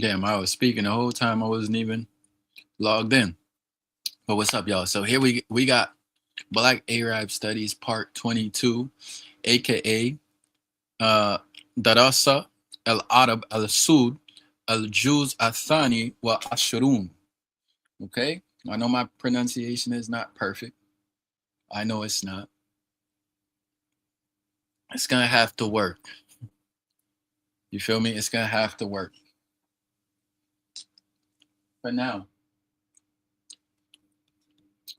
Damn, I was speaking the whole time I wasn't even logged in. But what's up, y'all? So here we got Black Arab Studies Part 22, aka uh Darasa العرب الأسود الجزء الثاني والعشرون. Okay? I know my pronunciation is not perfect. I know it's not. It's gonna have to work. You feel me? It's gonna have to work. For now,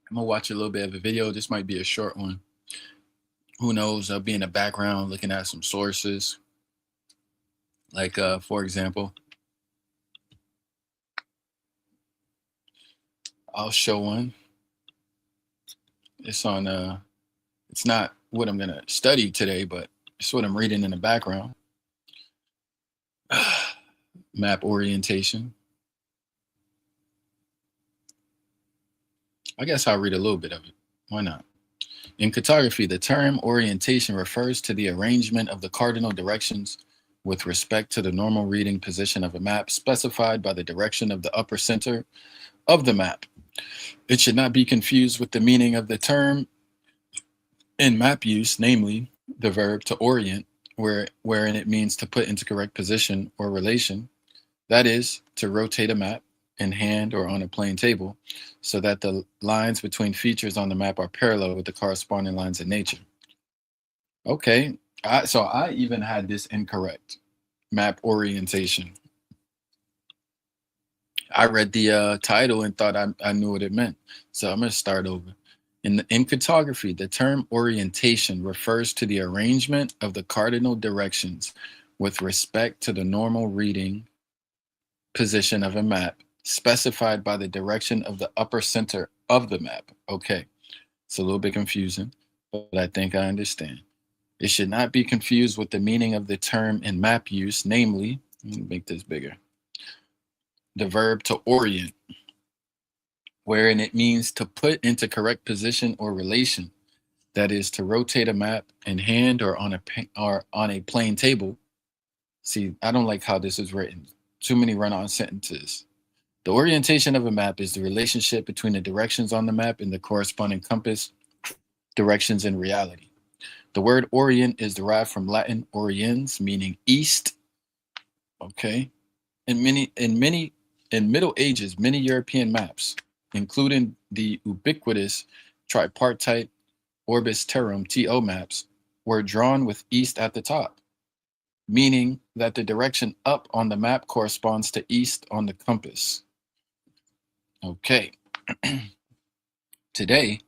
I'm gonna watch a little bit of a video. This might be a short one. Who knows? I'll be in the background looking at some sources. Like for example, I'll show one. It's on it's not what I'm gonna study today, but it's what I'm reading in the background. Map orientation. I guess I'll read a little bit of it. Why not? In cartography, the term orientation refers to the arrangement of the cardinal directions with respect to the normal reading position of a map specified by the direction of the upper center of the map. It should not be confused with the meaning of the term in map use, namely the verb to orient, wherein it means to put into correct position or relation, that is, to rotate a map in hand or on a plane table, so that the lines between features on the map are parallel with the corresponding lines in nature. Okay, so I even had this incorrect. Map orientation. I read the title and thought I knew what it meant. So I'm going to start over. In cartography, the term orientation refers to the arrangement of the cardinal directions with respect to the normal reading position of a map specified by the direction of the upper center of the map. Okay, it's a little bit confusing, but I think I understand. It should not be confused with the meaning of the term in map use, namely, let me make this bigger, the verb to orient, wherein it means to put into correct position or relation, that is, to rotate a map in hand or on a plain table. See, I don't like how this is written. Too many run-on sentences. The orientation of a map is the relationship between the directions on the map and the corresponding compass directions in reality. The word orient is derived from Latin oriens, meaning east. Okay. In Middle Ages, many European maps, including the ubiquitous tripartite Orbis Terram (TO) maps, were drawn with east at the top, meaning that the direction up on the map corresponds to east on the compass. Okay. Today,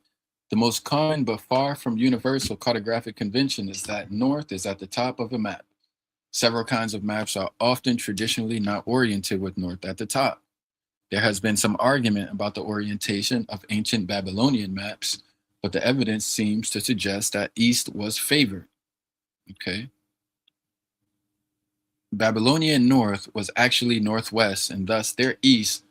the most common but far from universal cartographic convention is that north is at the top of a map. Several kinds of maps are often traditionally not oriented with north at the top. There has been some argument about the orientation of ancient Babylonian maps, but the evidence seems to suggest that east was favored. Okay. Babylonian north was actually northwest, and thus their east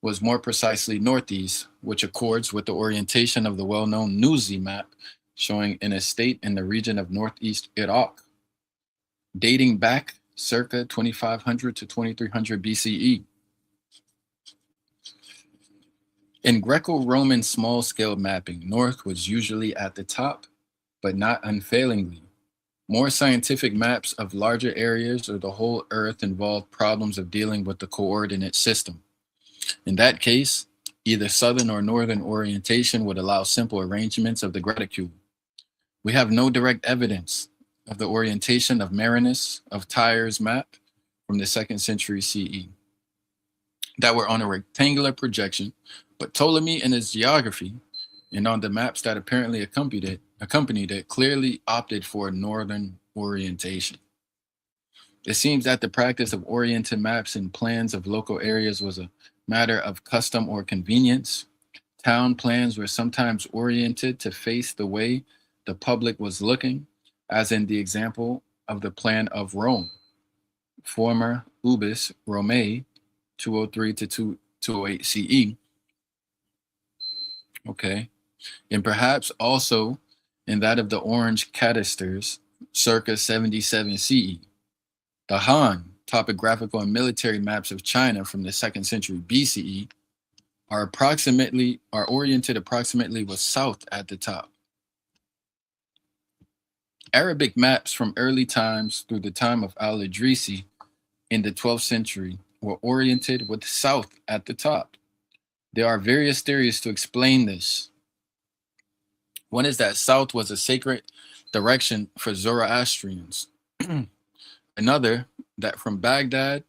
was more precisely northeast, which accords with the orientation of the well-known Nuzi map showing an estate in the region of northeast Iraq, dating back circa 2500 to 2300 BCE. In Greco-Roman small-scale mapping, north was usually at the top, but not unfailingly. More scientific maps of larger areas or the whole Earth involve problems of dealing with the coordinate system. In that case, either southern or northern orientation would allow simple arrangements of the graticule. We have no direct evidence of the orientation of Marinus of Tyre's map from the 2nd century CE that were on a rectangular projection, but Ptolemy in his geography and on the maps that apparently accompanied it clearly opted for northern orientation. It seems that the practice of orienting maps and plans of local areas was a matter of custom or convenience. Town plans were sometimes oriented to face the way the public was looking, as in the example of the plan of Rome, former Ubis Romae, 203 to 208 CE. Okay. And perhaps also in that of the Orange Cadasters, circa 77 CE. The Han topographical and military maps of China from the 2nd century BCE are oriented approximately with south at the top. Arabic maps from early times through the time of al-Idrisi in the 12th century were oriented with south at the top. There are various theories to explain this. One is that south was a sacred direction for Zoroastrians. Another, that from Baghdad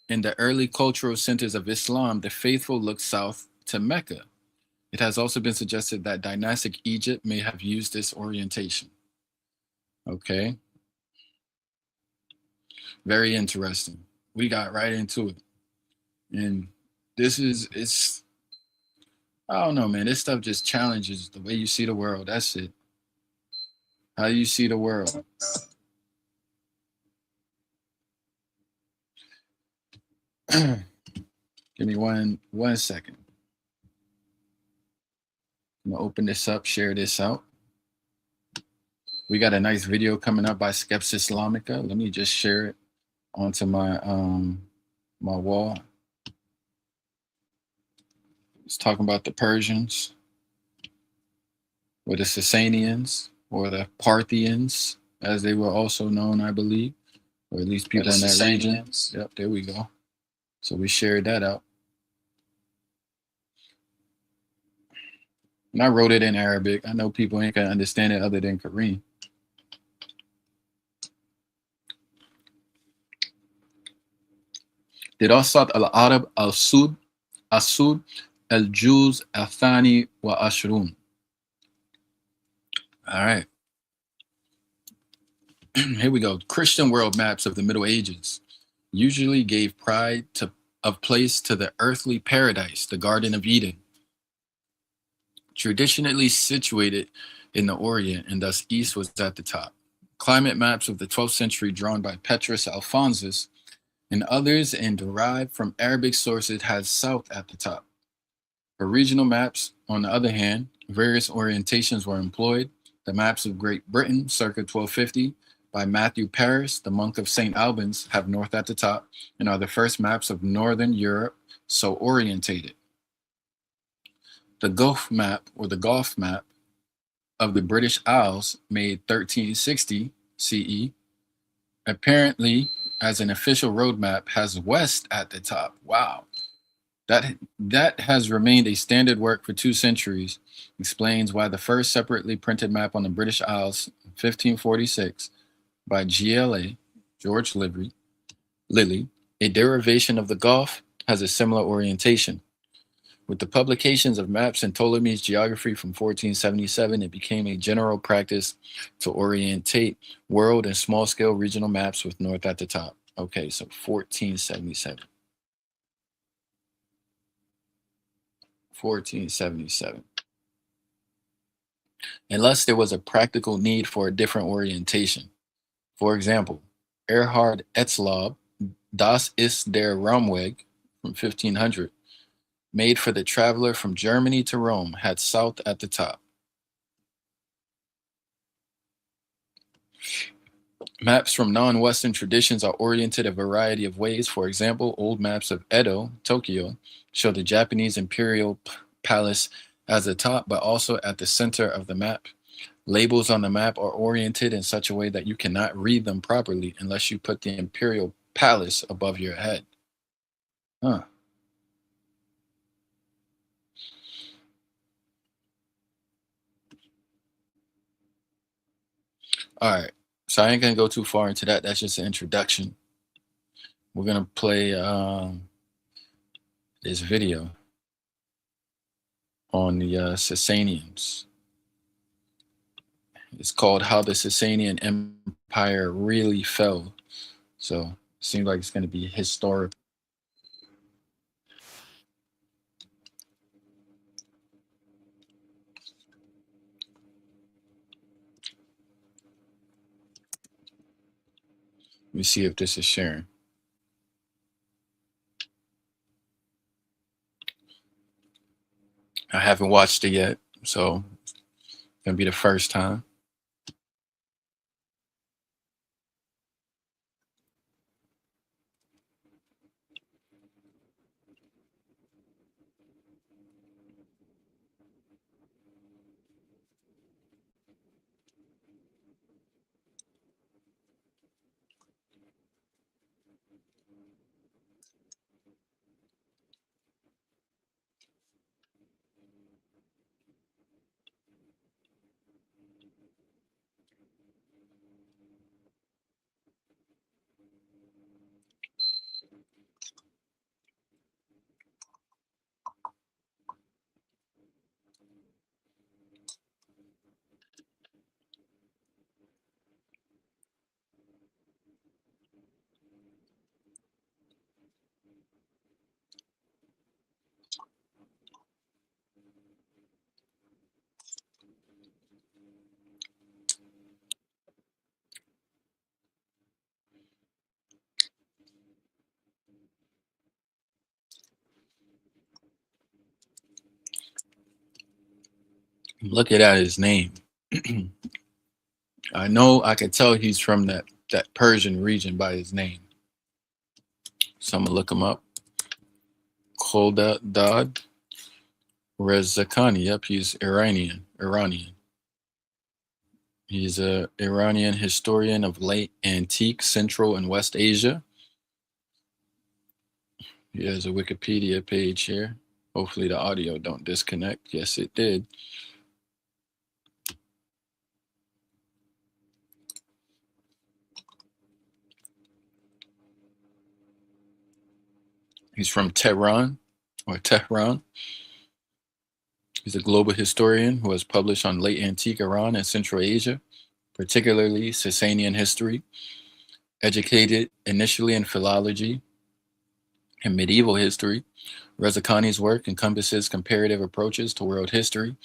and the early cultural centers of Islam, the faithful looked south to Mecca. It has also been suggested that dynastic Egypt may have used this orientation. Okay. Very interesting. We got right into it. And it's, I don't know, man. This stuff just challenges the way you see the world. That's it. How you see the world. Give me one second. I'm gonna open this up, share this out. We got a nice video coming up by Skeps Islamica. Let me just share it onto my my wall. It's talking about the Persians, or the Sasanians, or the Parthians, as they were also known, I believe, or at least people in that region. Yep, there we go. So we shared that out. And I wrote it in Arabic. I know people ain't gonna understand it other than Kareem. دراسات العرب أسود الجزء الثاني والعشرون. All right. Here we go. Christian world maps of the Middle Ages usually gave pride of place to the earthly paradise, the Garden of Eden, traditionally situated in the Orient, and thus East was at the top. Climate maps of the 12th century drawn by Petrus Alphonsus and others and derived from Arabic sources had South at the top. For regional maps, on the other hand, various orientations were employed. The maps of Great Britain, circa 1250, by Matthew Paris, the monk of St. Albans, have North at the top and are the first maps of Northern Europe so orientated. The Gulf map, or the Gulf map, of the British Isles, made 1360 CE, apparently as an official roadmap, has West at the top. Wow. That has remained a standard work for 2 centuries, explains why the first separately printed map on the British Isles in 1546 by GLA, George Lilly, a derivation of the Gulf, has a similar orientation. With the publications of maps in Ptolemy's geography from 1477, it became a general practice to orientate world and small-scale regional maps with North at the top. Okay, so 1477. 1477. Unless there was a practical need for a different orientation. For example, Erhard Etzlaub, Das ist der Raumweg, from 1500, made for the traveler from Germany to Rome, had South at the top. Maps from non-Western traditions are oriented a variety of ways. For example, old maps of Edo, Tokyo, show the Japanese imperial palace as the top, but also at the center of the map. Labels on the map are oriented in such a way that you cannot read them properly unless you put the imperial palace above your head. Huh. All right, so I ain't gonna go too far into that. That's just an introduction. We're gonna play this video on the Sasanians. It's called How the Sasanian Empire Really Fell. So it seems like it's gonna be historic. Let me see if this is sharing. I haven't watched it yet, so it's gonna be the first time. Looking at his name, I know I could tell he's from that Persian region by his name. So I'm gonna look him up. Kholdad Rezakani. Yep, he's Iranian. He's a Iranian historian of late antique Central and West Asia. He has a Wikipedia page here. Hopefully the audio don't disconnect. Yes, it did. He's from Tehran. He's a global historian who has published on late antique Iran and Central Asia, particularly Sasanian history, educated initially in philology and medieval history. Rezakani's work encompasses comparative approaches to world history,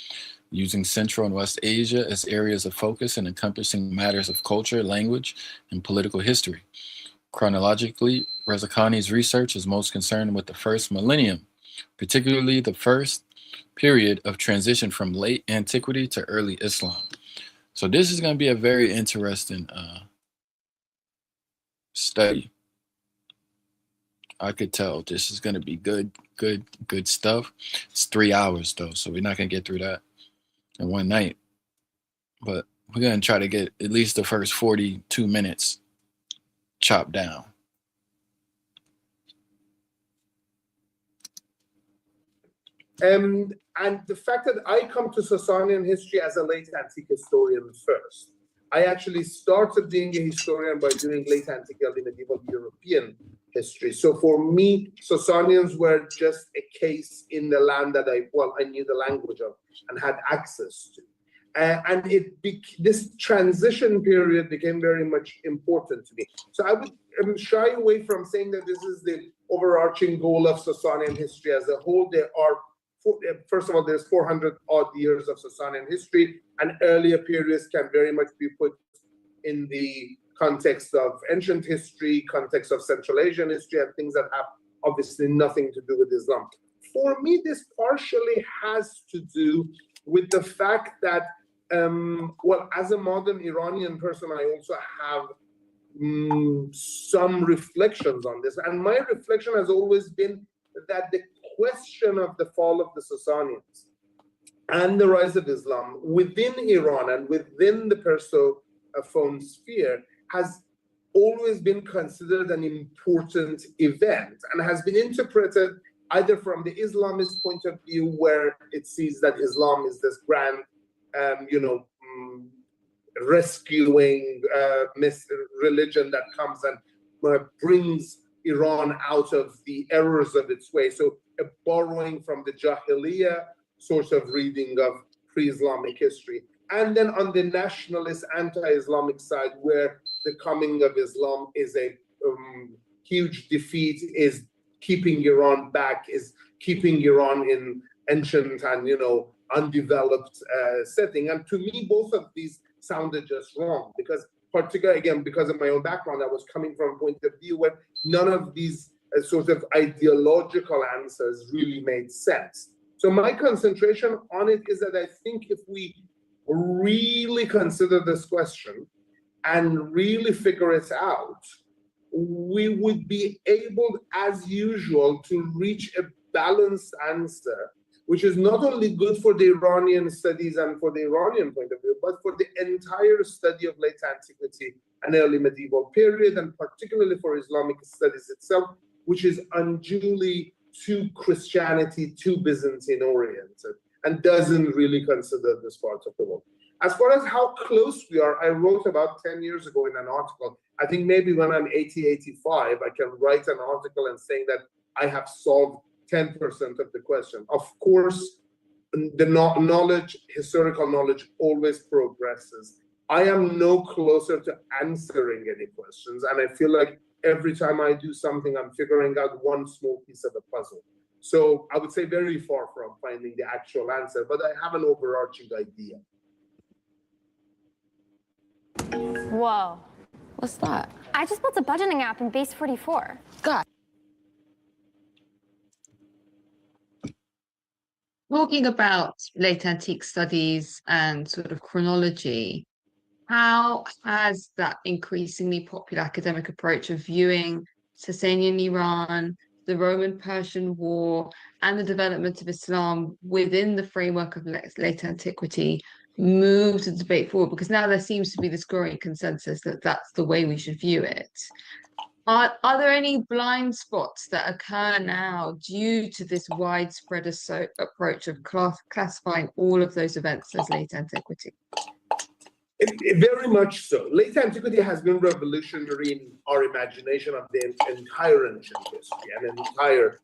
using Central and West Asia as areas of focus and encompassing matters of culture, language, and political history. Chronologically, Rezakani's research is most concerned with the first millennium, particularly the first period of transition from late antiquity to early Islam. So this is going to be a very interesting study. I could tell this is going to be good stuff. It's 3 hours though, so we're not going to get through that in one night. But we're going to try to get at least the first 42 minutes chopped down. And the fact that I come to Sasanian history as a late antique historian first. I actually started being a historian by doing late antique early medieval European history. So for me, Sasanians were just a case in the land that I knew the language of and had access to. And this transition period became very much important to me. So I would shy away from saying that this is the overarching goal of Sasanian history as a whole. First of all, there's 400 odd years of Sasanian history, and earlier periods can very much be put in the context of ancient history, context of Central Asian history, and things that have obviously nothing to do with Islam. For me, this partially has to do with the fact that, as a modern Iranian person, I also have some reflections on this. And my reflection has always been that the question of the fall of the Sasanians and the rise of Islam within Iran and within the Persophone sphere has always been considered an important event and has been interpreted either from the Islamist point of view, where it sees that Islam is this grand, rescuing religion that comes and brings Iran out of the errors of its way. So borrowing from the Jahiliyyah sort of reading of pre-Islamic history. And then on the nationalist anti-Islamic side, where the coming of Islam is a huge defeat, is keeping Iran back, is keeping Iran in ancient and undeveloped setting. And to me, both of these sounded just wrong, because particularly, again, because of my own background, I was coming from a point of view where none of these sort of ideological answers really made sense. So my concentration on it is that I think if we really consider this question and really figure it out, we would be able, as usual, to reach a balanced answer, which is not only good for the Iranian studies and for the Iranian point of view, but for the entire study of late antiquity and early medieval period, and particularly for Islamic studies itself, which is unduly too Christianity, too Byzantine oriented, and doesn't really consider this part of the world. As far as how close we are, I wrote about 10 years ago in an article. I think maybe when I'm 80, 85, I can write an article and saying that I have solved 10% of the question. Of course, the historical knowledge always progresses. I am no closer to answering any questions, and I feel like every time I do something, I'm figuring out one small piece of the puzzle. So I would say very far from finding the actual answer, but I have an overarching idea. Whoa. What's that? I just built a budgeting app in Base 44. God. talking about late antique studies and sort of chronology, how has that increasingly popular academic approach of viewing Sasanian Iran, the Roman-Persian War, and the development of Islam within the framework of late antiquity moved the debate forward? Because now there seems to be this growing consensus that that's the way we should view it. Are there any blind spots that occur now due to this widespread approach of classifying all of those events as late antiquity? Very much so. Late antiquity has been revolutionary in our imagination of the entire ancient history and entire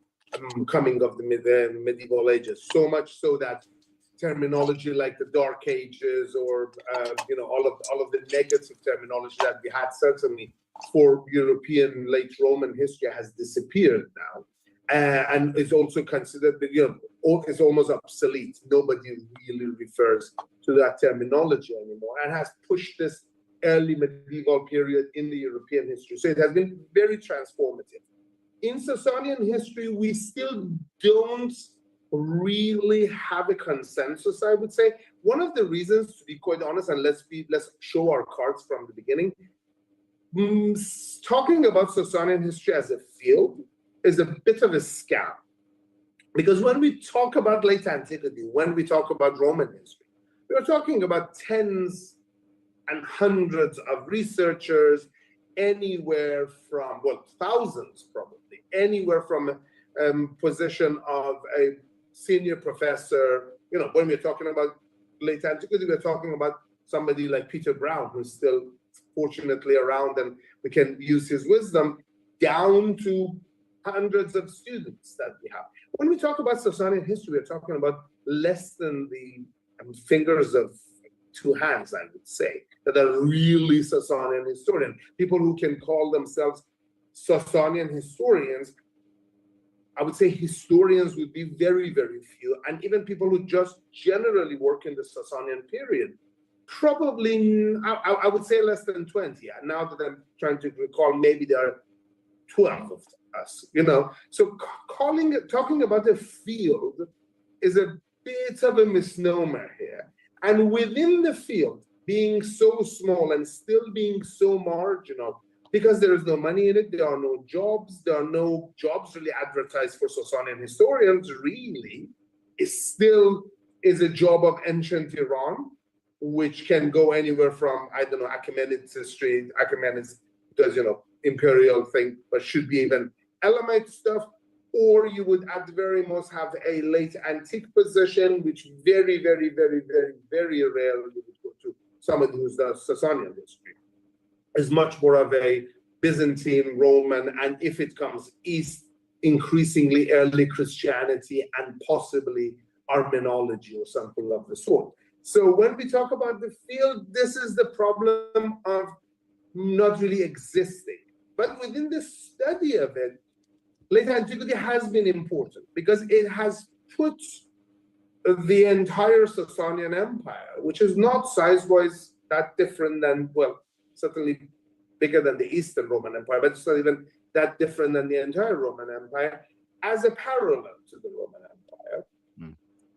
coming of the medieval ages. So much so that terminology like the Dark Ages or all of the negative terminology that we had certainly for European late Roman history has disappeared now, and is also considered it's almost obsolete. Nobody really refers to that terminology anymore, and has pushed this early medieval period in the European history. So it has been very transformative. In Sasanian history, we still don't really have a consensus, I would say. One of the reasons, to be quite honest, and let's show our cards from the beginning, talking about Sasanian history as a field is a bit of a scam. Because when we talk about late antiquity, when we talk about Roman history, we're talking about tens and hundreds of researchers, anywhere from, well, thousands probably, anywhere from a position of a senior professor. When we're talking about late antiquity, we're talking about somebody like Peter Brown, who's still fortunately around and we can use his wisdom, down to hundreds of students that we have. When we talk about Sasanian history, we're talking about less than the fingers of two hands, I would say, that are really Sasanian historians. People who can call themselves Sasanian historians, I would say historians would be very, very few. And even people who just generally work in the Sasanian period, probably, I would say less than 20. Now that I'm trying to recall, maybe there are 12 of us, So talking about a field is a bit of a misnomer here. And within the field, being so small and still being so marginal, because there is no money in it, there are no jobs really advertised for Sasanian historians, really, it still is a job of ancient Iran, which can go anywhere from, Achaemenid history. Achaemenid does, imperial thing, but should be even Elamite stuff, or you would at the very most have a late antique position, which very, very, very, very, very rarely would go to somebody who's the Sasanian history. Is much more of a Byzantine, Roman, and if it comes east, increasingly early Christianity and possibly Armenology or something of the sort. So when we talk about the field, this is the problem of not really existing. But within the study of it, late antiquity has been important because it has put the entire Sasanian Empire, which is not size-wise that different than, well, certainly bigger than the Eastern Roman Empire, but it's not even that different than the entire Roman Empire, as a parallel to the Roman Empire.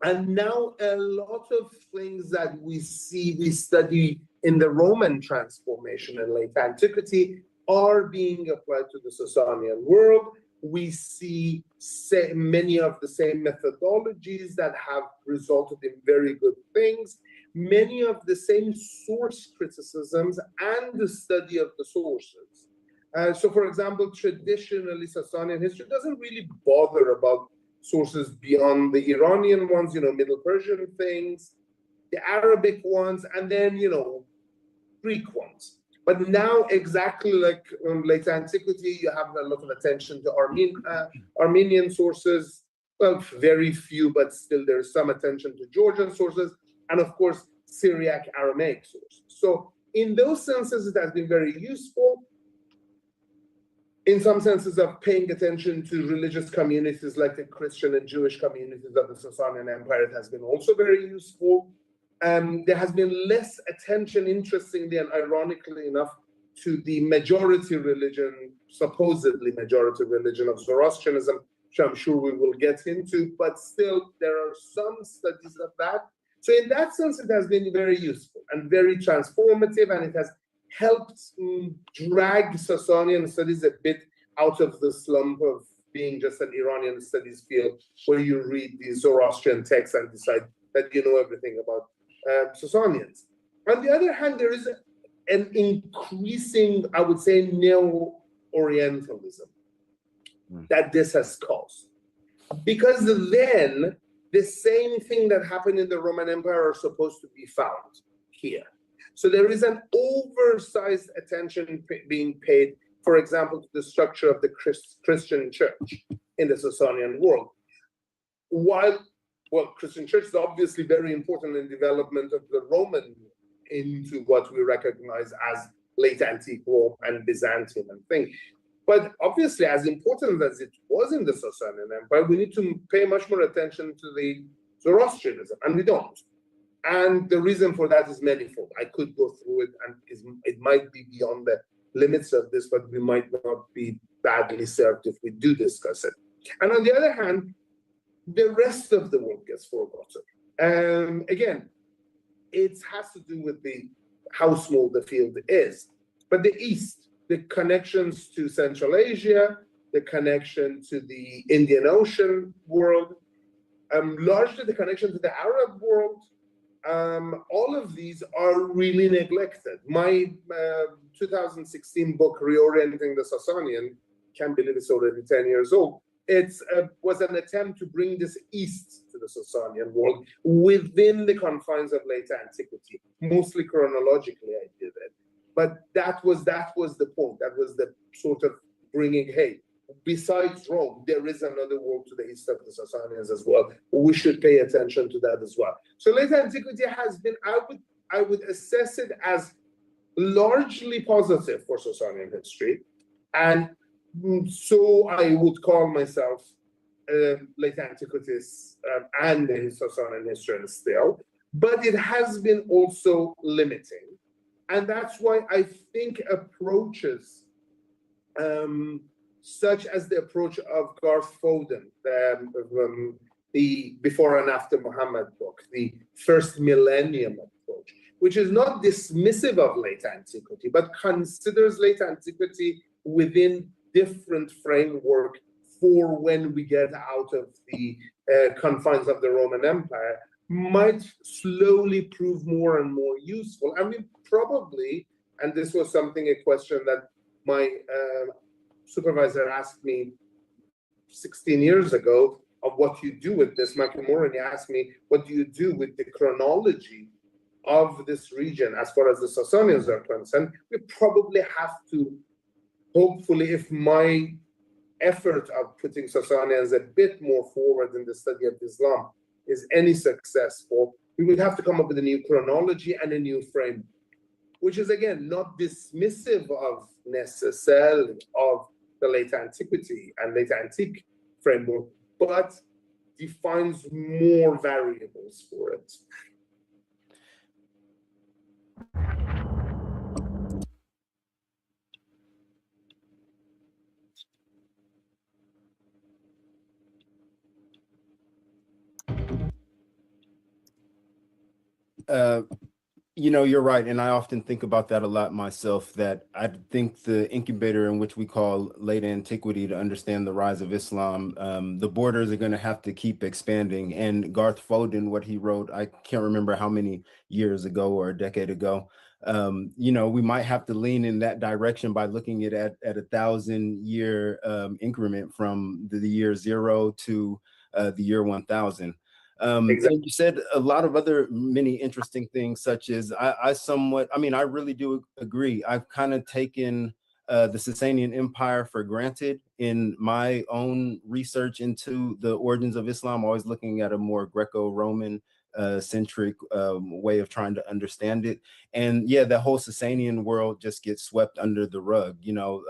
And now a lot of things that we study in the Roman transformation in late antiquity are being applied to the Sasanian world. We see many of the same methodologies that have resulted in very good things, many of the same source criticisms and the study of the sources. So for example, traditionally Sasanian history doesn't really bother about sources beyond the Iranian ones, Middle Persian things, the Arabic ones, and then, Greek ones. But now, exactly like late antiquity, you have a lot of attention to Armenian sources. Well, very few, but still there's some attention to Georgian sources, and of course, Syriac Aramaic sources. So in those senses, it has been very useful. In some senses of paying attention to religious communities like the Christian and Jewish communities of the Sasanian Empire, it has been also very useful. There has been less attention, interestingly and ironically enough, to the majority religion, supposedly majority religion of Zoroastrianism, which I'm sure we will get into, but still there are some studies of that. So in that sense, it has been very useful and very transformative, and it has helped drag Sasanian studies a bit out of the slump of being just an Iranian studies field where you read these Zoroastrian texts and decide that you know everything about Sasanians. On the other hand, there is an increasing, I would say, neo-Orientalism that this has caused. Because then the same thing that happened in the Roman Empire are supposed to be found here. So there is an oversized attention being paid, for example, to the structure of the Christian church in the Sasanian world. While, well, Christian church is obviously very important in development of the Roman into what we recognize as late antique Rome and Byzantium and things. But obviously, as important as it was in the Sasanian Empire, we need to pay much more attention to the Zoroastrianism, and we don't. And the reason for that is manifold. I could go through it, and it might be beyond the limits of this, but we might not be badly served if we do discuss it. And on the other hand, the rest of the world gets forgotten. Again, it has to do with how small the field is. But the East, the connections to Central Asia, the connection to the Indian Ocean world, largely the connection to the Arab world, all of these are really neglected. My 2016 book, Reorienting the Sasanian, can't believe it's already 10 years old. It was an attempt to bring this east to the Sasanian world within the confines of late antiquity. Mostly chronologically, I did it. But that was the point. That was the sort of bringing, hey, besides Rome, there is another world to the east of the Sasanians as well. We should pay attention to that as well. So late antiquity has been, I would assess it as largely positive for Sasanian history. And so I would call myself late antiquitist and a Sasanian historian still. But it has been also limiting. And that's why I think approaches such as the approach of Garth Foden, the Before and After Muhammad book, the First Millennium approach, which is not dismissive of late antiquity, but considers late antiquity within different framework for when we get out of the confines of the Roman Empire, might slowly prove more and more useful. I mean, probably, and this was a question that my supervisor asked me 16 years ago of what you do with this. Michael Moran asked me, what do you do with the chronology of this region as far as the Sasanians are concerned? We probably have to, hopefully, if my effort of putting Sasanians a bit more forward in the study of Islam is any successful, we would have to come up with a new chronology and a new frame, which is, again, not dismissive of necessarily of the late antiquity and late antique framework, but defines more variables for it. You know, you're right. And I often think about that a lot myself, that I think the incubator in which we call late antiquity to understand the rise of Islam, the borders are going to have to keep expanding. And Garth Foden, what he wrote, I can't remember how many years ago or a decade ago, you know, we might have to lean in that direction by looking at a 1,000-year increment from the year 0 to the year 1000. Exactly. And you said a lot of many interesting things, such as I really do agree. I've kind of taken the Sasanian Empire for granted in my own research into the origins of Islam, always looking at a more Greco-Roman centric way of trying to understand it. And yeah, the whole Sasanian world just gets swept under the rug. You know,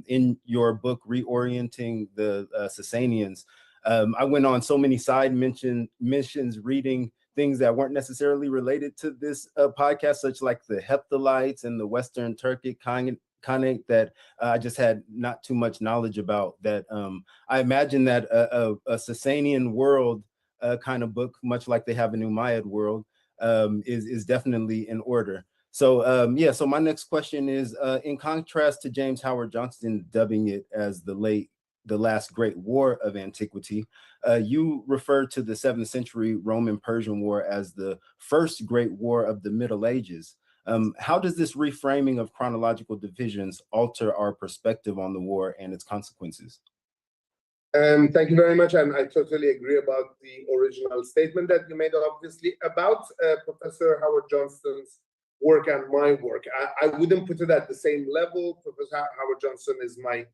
in your book, Reorienting the Sasanians, I went on so many side missions reading things that weren't necessarily related to this podcast, such like the Hephthalites and the Western Turkic Khanate that I just had not too much knowledge about. That I imagine that a Sasanian world kind of book, much like they have a Umayyad world, is definitely in order. So yeah, so my next question is, in contrast to James Howard Johnston dubbing it as the last great war of antiquity, you referred to the 7th century Roman-Persian War as the first great war of the Middle Ages. How does this reframing of chronological divisions alter our perspective on the war and its consequences? Thank you very much, and I totally agree about the original statement that you made, obviously, about Professor Howard Johnston's work and my work. I wouldn't put it at the same level. Professor Howard Johnston is my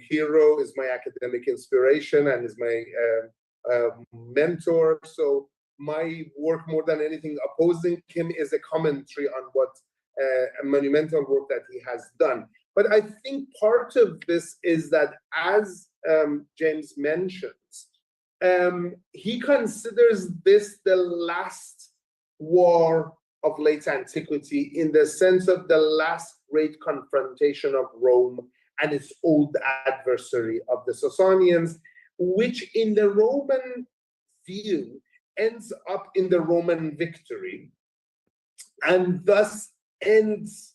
hero, is my academic inspiration, and is my mentor. So my work, more than anything opposing him, is a commentary on what a monumental work that he has done. But I think part of this is that, as James mentions, he considers this the last war of late antiquity, in the sense of the last great confrontation of Rome and its old adversary of the Sasanians, which in the Roman view ends up in the Roman victory and thus ends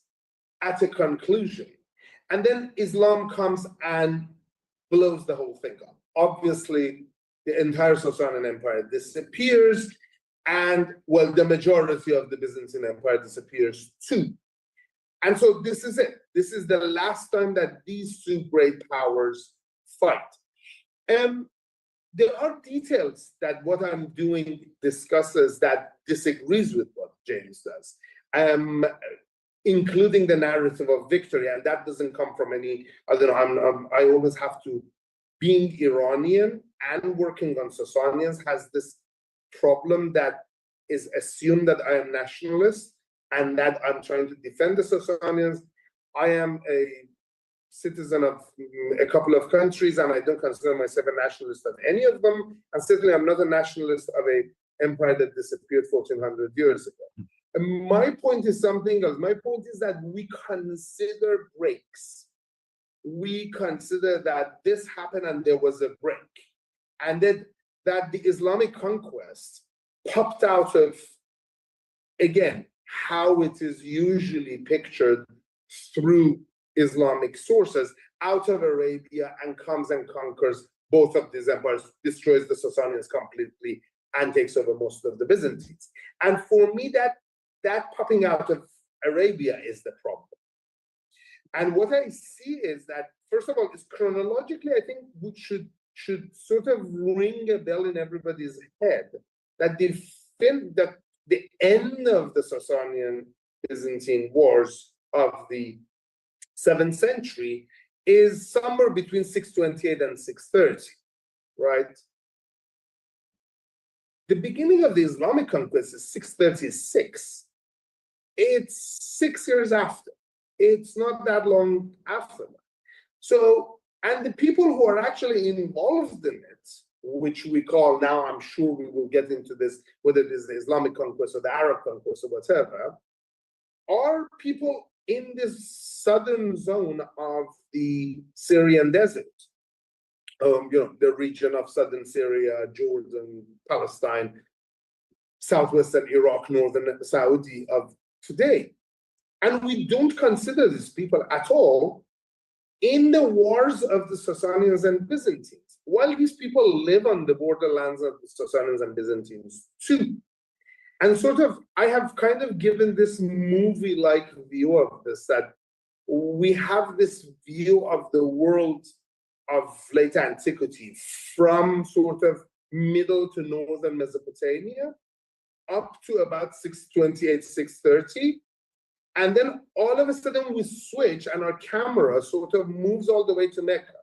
at a conclusion. And then Islam comes and blows the whole thing up. Obviously, the entire Sasanian Empire disappears, and, well, the majority of the Byzantine Empire disappears too. And so this is it. This is the last time that these two great powers fight. There are details that what I'm doing discusses that disagrees with what James does, including the narrative of victory. And that doesn't come from any, I don't know, I always have to, being Iranian and working on Sasanians has this problem that is assumed that I am nationalist and that I'm trying to defend the Sasanians. I am a citizen of a couple of countries, and I don't consider myself a nationalist of any of them. And certainly I'm not a nationalist of an empire that disappeared 1400 years ago. And my point is something else. My point is that we consider breaks. We consider that this happened and there was a break. And that the Islamic conquest popped out of, again, how it is usually pictured through Islamic sources, out of Arabia, and comes and conquers both of these empires, destroys the Sasanians completely, and takes over most of the Byzantines. And for me, that popping out of Arabia is the problem. And what I see is that, first of all, is chronologically, I think we should sort of ring a bell in everybody's head that the end of the Sasanian Byzantine wars of the 7th century is somewhere between 628 and 630, right? The beginning of the Islamic conquest is 636. It's 6 years after. It's not that long after that. So, and the people who are actually involved in it, which we call now, I'm sure we will get into this, whether it is the Islamic conquest or the Arab conquest or whatever, are people in this southern zone of the Syrian desert, the region of southern Syria, Jordan, Palestine, southwestern Iraq, northern Saudi of today. And we don't consider these people at all in the wars of the Sasanians and Byzantines, while these people live on the borderlands of the Sasanians and Byzantines too. And sort of, I have kind of given this movie-like view of this, that we have this view of the world of late antiquity from sort of middle to northern Mesopotamia up to about 628, 630. And then all of a sudden we switch and our camera sort of moves all the way to Mecca.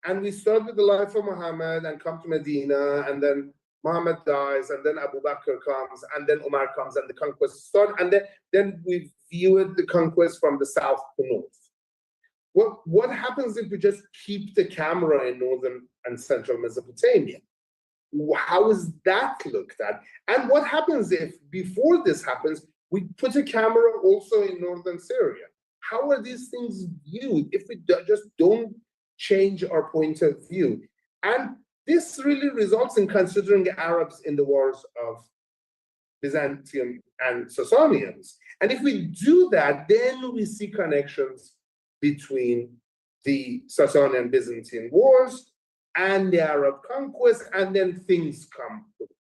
And we start with the life of Muhammad and come to Medina, and then Muhammad dies, and then Abu Bakr comes, and then Umar comes, and the conquest starts. And then we view the conquest from the south to north. What happens if we just keep the camera in northern and central Mesopotamia? How is that looked at? And what happens if, before this happens, we put a camera also in northern Syria? how are these things viewed if we just don't change our point of view? And this really results in considering the Arabs in the wars of Byzantium and Sasanians. And if we do that, then we see connections between the Sasanian Byzantine wars and the Arab conquest, and then things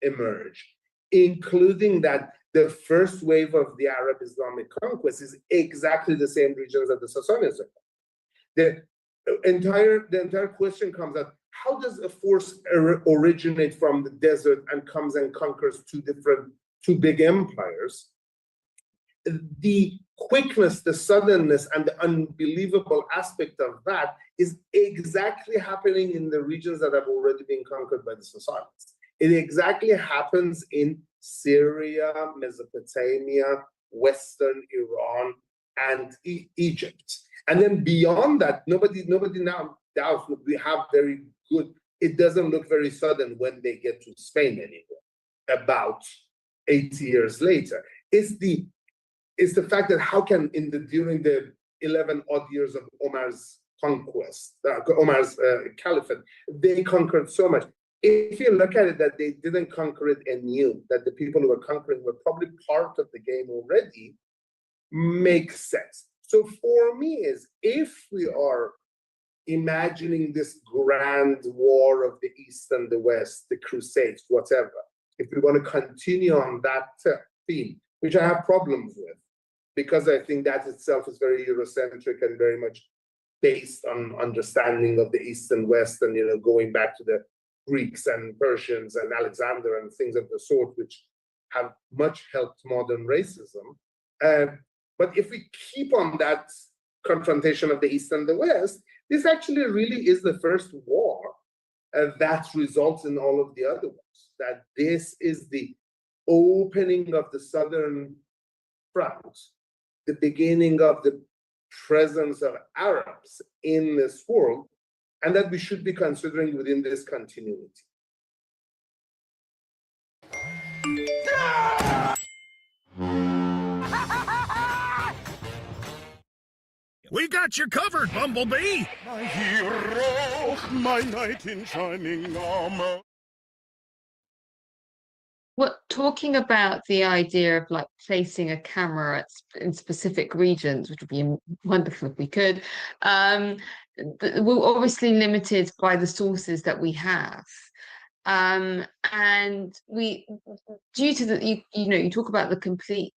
emerge, including that the first wave of the Arab Islamic conquest is exactly the same regions that the Sasanians are. The entire question comes up: how does a force originate from the desert and comes and conquers two big empires? The quickness, the suddenness, and the unbelievable aspect of that is exactly happening in the regions that have already been conquered by the Sasanians. It exactly happens in Syria, Mesopotamia, Western Iran, and Egypt. And then beyond that, nobody now doubts we have very good. It doesn't look very sudden when they get to Spain anymore. About 80 years later, it's the fact that how can during the 11 odd years of Omar's conquest, Omar's caliphate, they conquered so much. If you look at it, that they didn't conquer it anew, that the people who were conquering were probably part of the game already, makes sense. So for me, if we are imagining this grand war of the East and the West, the Crusades, whatever, if we want to continue on that theme, which I have problems with, because I think that itself is very Eurocentric and very much based on understanding of the East and West, and going back to the Greeks and Persians and Alexander and things of the sort, which have much helped modern racism. But if we keep on that confrontation of the East and the West, this actually really is the first war that results in all of the other wars. That this is the opening of the Southern Front, the beginning of the presence of Arabs in this world, and that we should be considering within this continuity. We got you covered, Bumblebee! My hero, my knight in shining armor. What, talking about the idea of like placing a camera in specific regions, which would be wonderful if we could, we're obviously limited by the sources that we have. And we, due to the, you talk about the complete,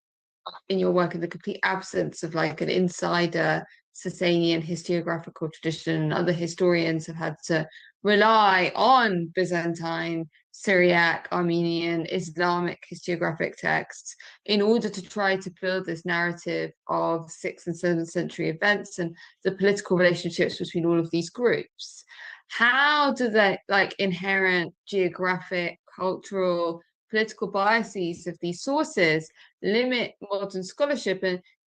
in your work, in the complete absence of like an insider Sasanian historiographical tradition. Other historians have had to rely on Byzantine, Syriac, Armenian, Islamic historiographic texts in order to try to build this narrative of 6th and 7th century events and the political relationships between all of these groups. How do the like inherent geographic, cultural, political biases of these sources limit modern scholarship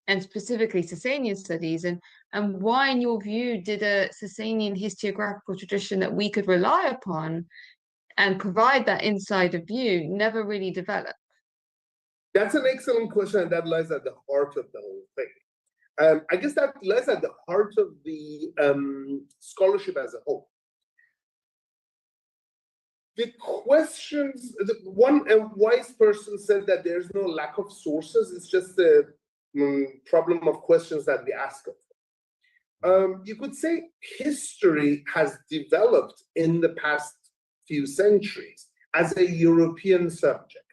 and specifically Sasanian studies, and why, in your view, did a Sasanian historiographical tradition that we could rely upon and provide that insider view never really develop? That's an excellent question, and that lies at the heart of the whole thing. I guess that lies at the heart of the scholarship as a whole. The questions, one wise person said that there's no lack of sources, it's just the problem of questions that we ask of. You could say history has developed in the past few centuries as a European subject.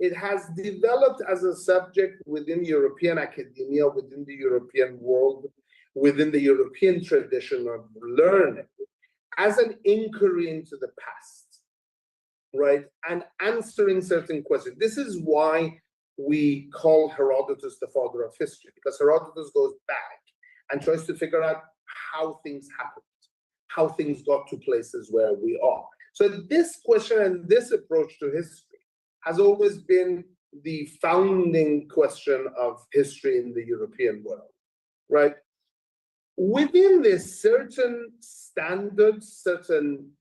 It has developed as a subject within European academia, within the European world, within the European tradition of learning, as an inquiry into the past, right? And answering certain questions. This is why we call Herodotus the father of history, because Herodotus goes back and tries to figure out how things happened, how things got to places where we are. So this question and this approach to history has always been the founding question of history in the European world, right? Within this, certain standards, certain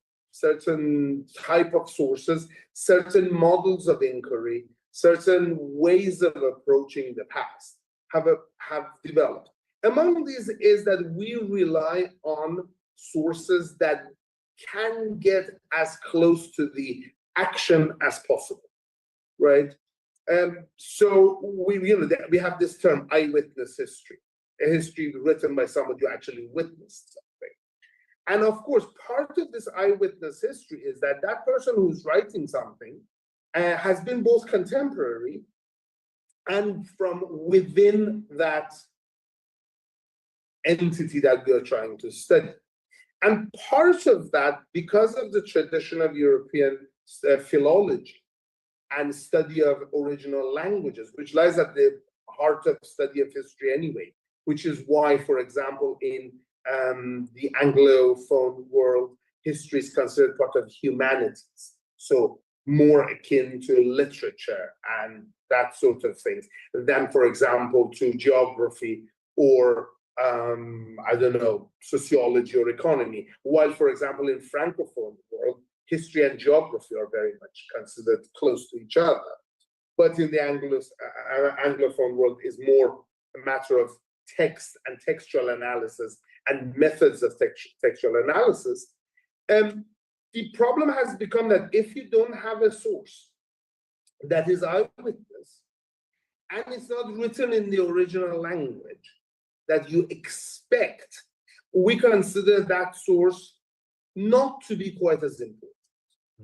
type of sources, certain models of inquiry, certain ways of approaching the past have developed. Among these is that we rely on sources that can get as close to the action as possible, right? So we have this term eyewitness history, a history written by somebody who actually witnessed something. And of course, part of this eyewitness history is that that person who's writing something has been both contemporary and from within that entity that we are trying to study. And part of that, because of the tradition of European philology and study of original languages, which lies at the heart of study of history anyway, which is why, for example, in the Anglophone world, history is considered part of humanities, so more akin to literature and that sort of things than, for example, to geography or I don't know, sociology or economy. While, for example, in Francophone world, history and geography are very much considered close to each other. But in the Anglophone world is more a matter of text and textual analysis and methods of textual analysis. The problem has become that if you don't have a source that is eyewitness and it's not written in the original language that you expect, we consider that source not to be quite as important,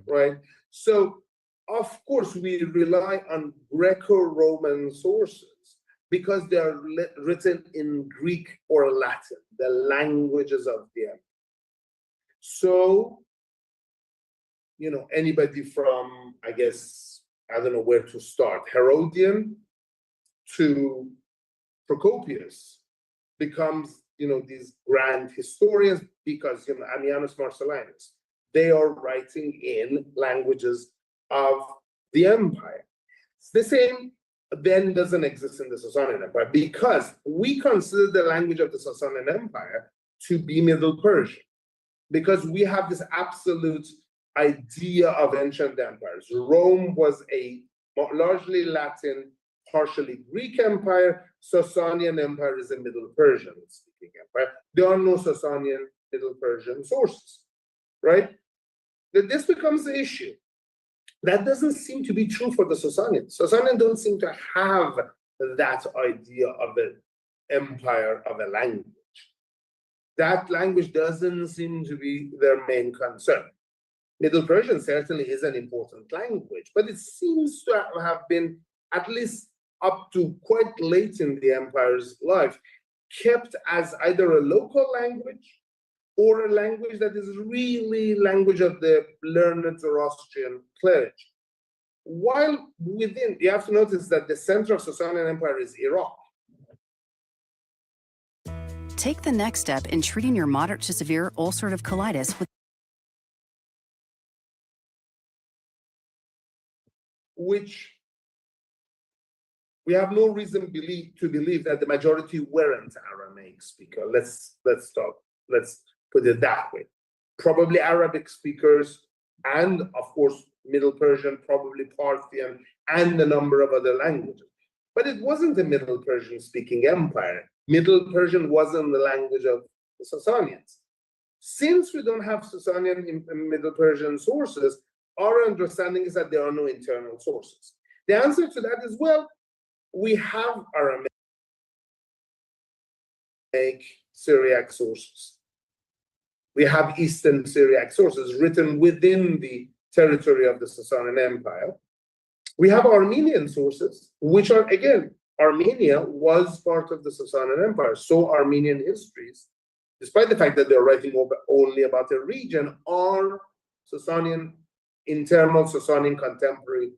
right? So, of course, we rely on Greco-Roman sources because they are written in Greek or Latin, the languages of the empire. So, you know, anybody from, I guess, I don't know where to start, Herodian to Procopius becomes, you know, these grand historians because, you know, Ammianus Marcellinus, they are writing in languages of the empire. The same then doesn't exist in the Sasanian Empire because we consider the language of the Sasanian Empire to be Middle Persian because we have this absolute idea of ancient empires. Rome was a largely Latin, partially Greek empire. Sasanian Empire is a Middle Persian speaking empire. There are no Sasanian Middle Persian sources, right? This becomes the issue. That doesn't seem to be true for the Sasanians. Sasanians don't seem to have that idea of an empire of a language. That language doesn't seem to be their main concern. Middle Persian certainly is an important language, but it seems to have been, at least up to quite late in the empire's life, kept as either a local language or a language that is really language of the learned Zoroastrian clergy. While within, you have to notice that the center of Sasanian Empire is Iraq. Take the next step in treating your moderate to severe ulcerative colitis with which we have no reason to believe that the majority weren't Aramaic speaker. Let's put it that way. Probably Arabic speakers and, of course, Middle Persian, probably Parthian, and a number of other languages. But it wasn't a Middle Persian speaking empire. Middle Persian wasn't the language of the Sasanians. Since we don't have Sasanian and Middle Persian sources, our understanding is that there are no internal sources. The answer to that is, well, we have Aramaic, Syriac sources. We have Eastern Syriac sources written within the territory of the Sasanian Empire. We have Armenian sources, which are, again, Armenia was part of the Sasanian Empire. So Armenian histories, despite the fact that they're writing only about a region, are Sasanian, internal Sasanian contemporary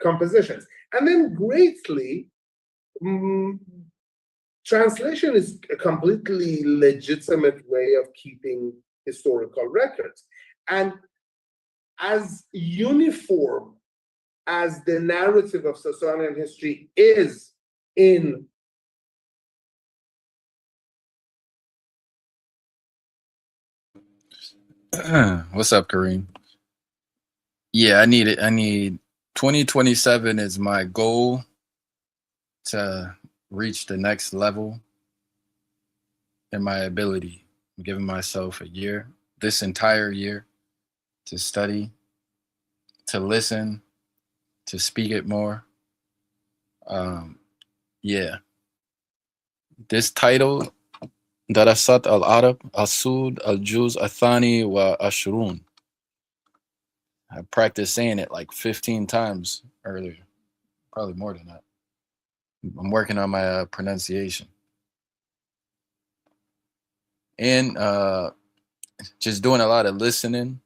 compositions. And then greatly, translation is a completely legitimate way of keeping historical records. And as uniform as the narrative of Sasanian history is in What's up, Kareem? Yeah, I need 2027 is my goal to reach the next level in my ability. I'm giving myself a year, this entire year, to study, to listen, to speak it more. Yeah. This title, دراسات العرب أسود الجزء الثاني والعشرون. I practiced saying it like 15 times earlier, probably more than that. I'm working on my pronunciation. And just doing a lot of listening.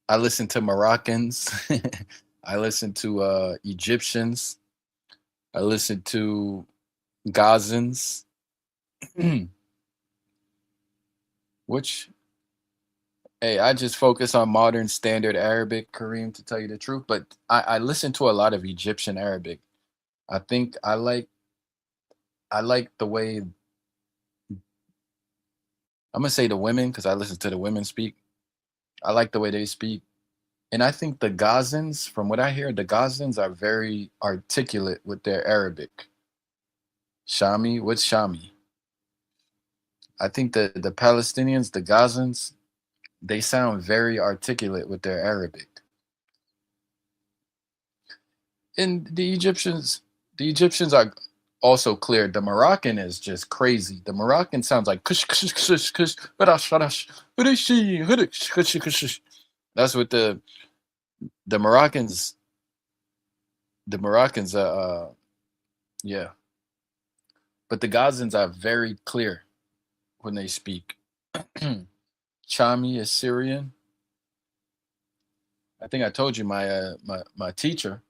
I listen to Moroccans. I listen to Egyptians. I listen to Gazans. Which, hey, I just focus on modern standard Arabic, Kareem, to tell you the truth. But I listen to a lot of Egyptian Arabic. I think I like the way, I'm gonna say the women, because I listen to the women speak. I like the way they speak. And I think the Gazans, from what I hear, the Gazans are very articulate with their Arabic. Shami, what's Shami? I think the Palestinians, the Gazans, they sound very articulate with their Arabic. And the Egyptians are also clear. The Moroccan is just crazy. The Moroccan sounds like kush kush kush kush harash harash harashi harash kush kush. That's what the Moroccans. The Moroccans yeah. But the Gazans are very clear when they speak. Chami is Syrian. I think I told you my teacher.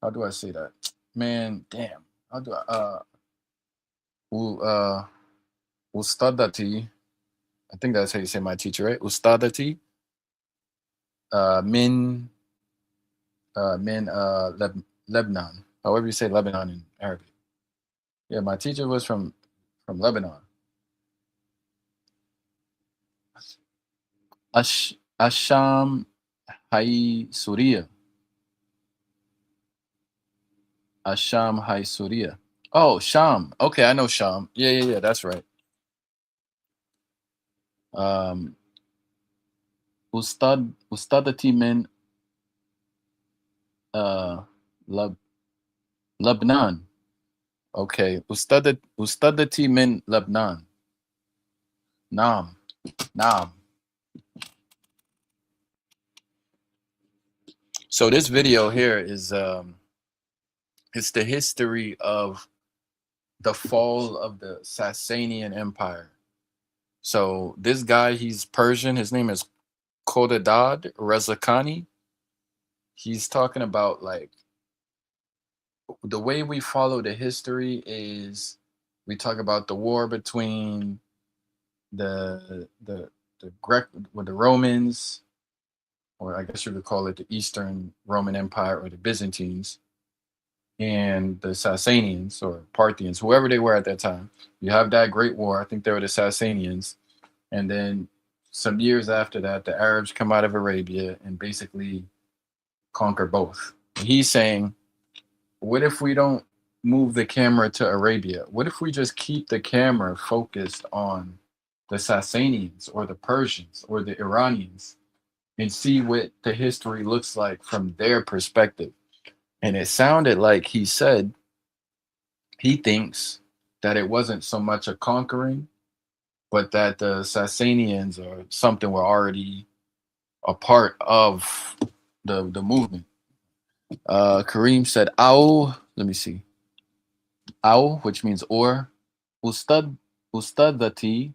How do I say that? Man, damn. How do I Ustadati. I think that's how you say my teacher, right? Ustadati. Min Lebanon. However you say Lebanon in Arabic. Yeah, my teacher was from Lebanon. Asham Hai Surya. Asham Hai Surya. Oh, Sham. Okay, I know Sham. Yeah, that's right. Ustadati min Lebanon. Okay, Ustadati min Lebanon. Naam. So this video here is it's the history of the fall of the Sasanian Empire. So this guy, he's Persian. His name is Khordadad Rezakani. He's talking about, like, the way we follow the history is we talk about the war between the Romans, or I guess you could call it the Eastern Roman Empire, or the Byzantines, and the Sasanians or Parthians, whoever they were at that time. You have that great war. I think they were the Sasanians. And then some years after that, the Arabs come out of Arabia and basically conquer both. He's saying, what if we don't move the camera to Arabia? What if we just keep the camera focused on the Sasanians or the Persians or the Iranians and see what the history looks like from their perspective? And it sounded like he said he thinks that it wasn't so much a conquering, but that the Sasanians or something were already a part of the movement. Kareem said, "Aw," let me see. "Aw," which means or. Ustadati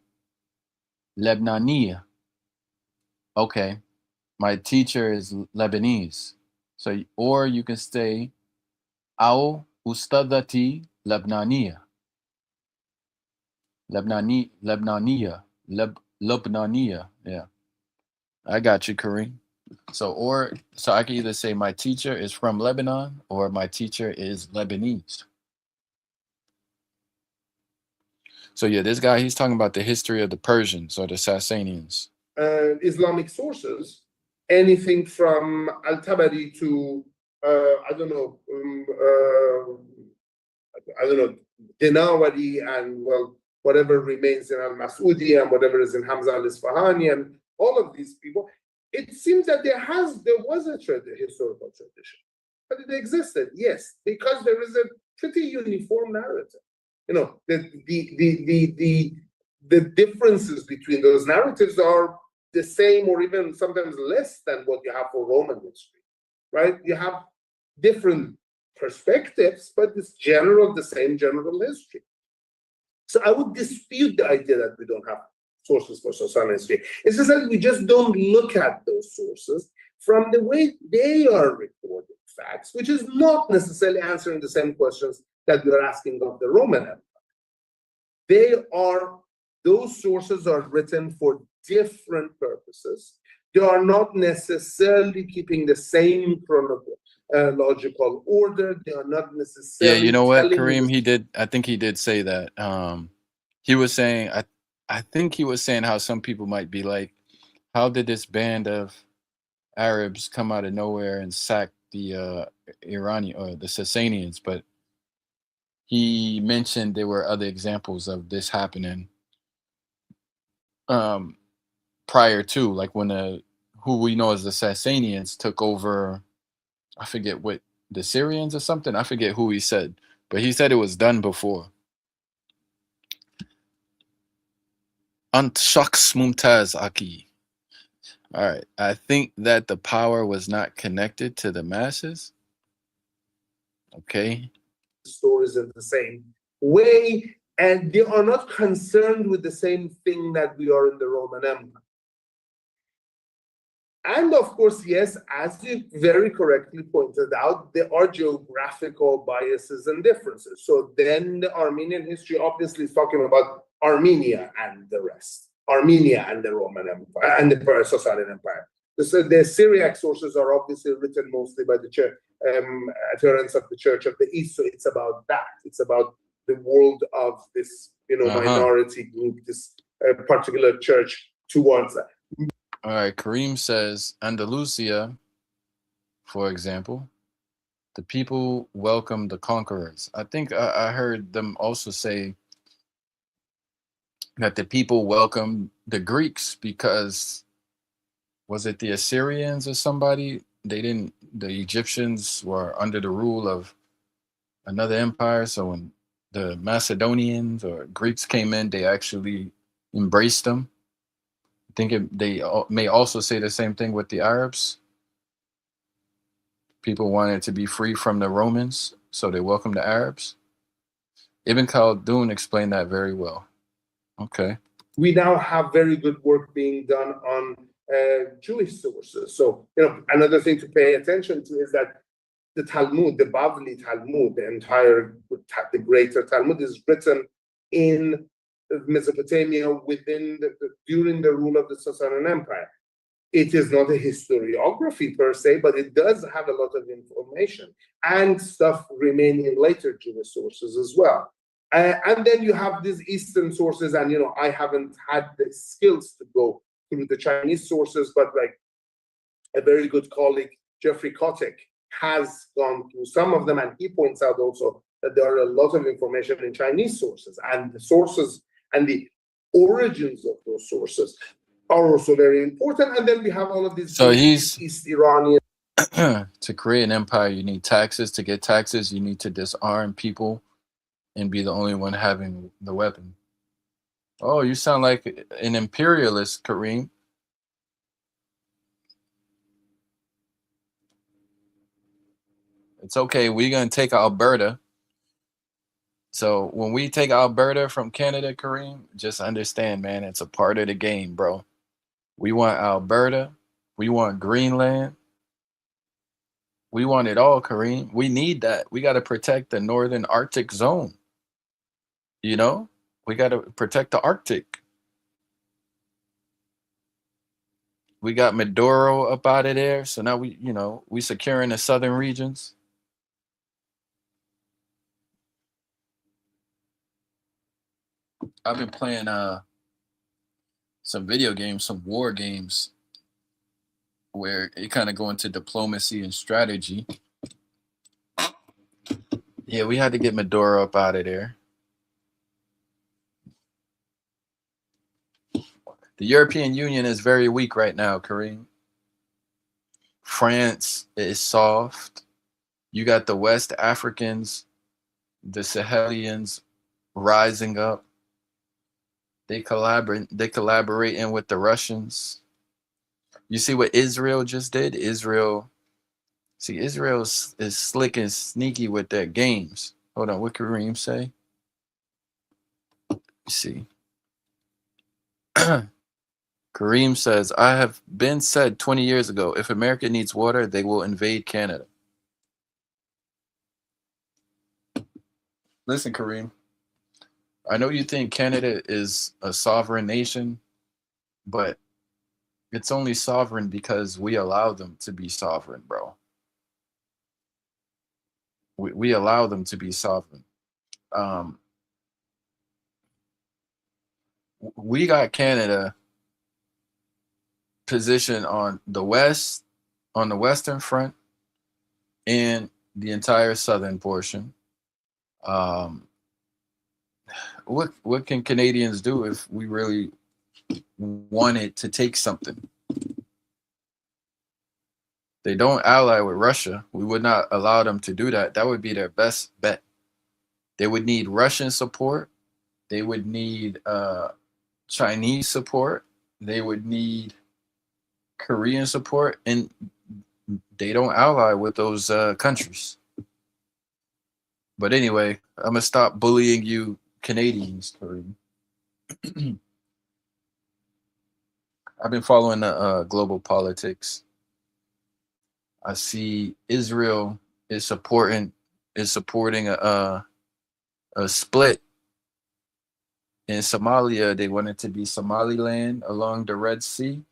Lebananiya. Okay, my teacher is Lebanese. So, or you can say, "Aw Ustadati Lebananiya." Lebananiya. Yeah, I got you, Kareem. So I can either say my teacher is from Lebanon or my teacher is Lebanese. So yeah, this guy, he's talking about the history of the Persians or the Sasanians. Islamic sources, anything from Al-Tabari to I don't know, Dinawari and, well, whatever remains in al-Masudi and whatever is in Hamza al-Isfahani and all of these people, it seems that there was a historical tradition, but it existed, yes, because there is a pretty uniform narrative. You know, the differences between those narratives are the same or even sometimes less than what you have for Roman history, right? You have different perspectives, but it's the same general history. So I would dispute the idea that we don't have sources for Sasanian history. It's just that we just don't look at those sources from the way they are recording facts, which is not necessarily answering the same questions that we are asking of the Roman Empire. Those sources are written for different purposes. They are not necessarily keeping the same chronological order. They are not necessarily. Yeah, you know what, Kareem? I think he did say that. He was saying, I think he was saying how some people might be like, how did this band of Arabs come out of nowhere and sack the Iranian or the Sasanians? But he mentioned there were other examples of this happening prior to, like when who we know as the Sasanians took over. I forget what, the Syrians or something. I forget who he said, but he said it was done before. Ant Shaks Mumtaz Aki. All right. I think that the power was not connected to the masses. Okay. Stories in the same way, and they are not concerned with the same thing that we are in the Roman Empire. And of course, yes, as you very correctly pointed out, there are geographical biases and differences. So then the Armenian history obviously is talking about Armenia and the rest, Armenia and the Roman Empire and the Sasanian Empire. So the Syriac sources are obviously written mostly by the church, adherents of the Church of the East. So it's about that. It's about the world of this, minority group, this particular church towards that. All right, Kareem says Andalusia, for example, the people welcomed the conquerors. I think I heard them also say that the people welcomed the Greeks because, was it the Assyrians or somebody? The Egyptians were under the rule of another empire. So when the Macedonians or Greeks came in, they actually embraced them. I think they may also say the same thing with the Arabs. People wanted to be free from the Romans, so they welcomed the Arabs. Ibn Khaldun explained that very well. Okay. We now have very good work being done on Jewish sources. So, another thing to pay attention to is that the Talmud, the Bavli Talmud, the greater Talmud is written in Mesopotamia during the rule of the Sasanian Empire. It is not a historiography per se, but it does have a lot of information and stuff remaining in later Jewish sources as well. And then you have these Eastern sources, and I haven't had the skills to go through the Chinese sources, but like a very good colleague, Jeffrey Kotick, has gone through some of them, and he points out also that there are a lot of information in Chinese sources, and the sources and the origins of those sources are also very important. And then we have all of these. So he's East Iranian. To create an empire, you need taxes. To get taxes, you need to disarm people and be the only one having the weapon. Oh, you sound like an imperialist, Kareem. It's okay. We're going to take Alberta. So when we take Alberta from Canada, Kareem, just understand, man, it's a part of the game, bro. We want Alberta. We want Greenland. We want it all, Kareem. We need that. We got to protect the northern Arctic zone. We got to protect the Arctic. We got Maduro up out of there. So now we securing the southern regions. I've been playing some video games, some war games, where it kind of go into diplomacy and strategy. Yeah, we had to get Maduro up out of there. The European Union is very weak right now, Kareem. France is soft. You got the West Africans, the Sahelians rising up. They collaborating with the Russians. You see what Israel just did? Israel is slick and sneaky with their games. Hold on, what Kareem say? See. Kareem says, I have been said 20 years ago, if America needs water, they will invade Canada. Listen, Kareem, I know you think Canada is a sovereign nation, but it's only sovereign because we allow them to be sovereign, bro. We allow them to be sovereign. We got Canada positioned on the western front, and the entire southern portion. What can Canadians do if we really wanted to take something? They don't ally with Russia. We would not allow them to do that. That would be their best bet. They would need Russian support. They would need Chinese support. They would need Korean support, and they don't ally with those countries. But anyway, I'm gonna stop bullying you Canadians, Kareem. I've been following the global politics. I see Israel is supporting a split in Somalia. They want it to be Somaliland along the Red Sea,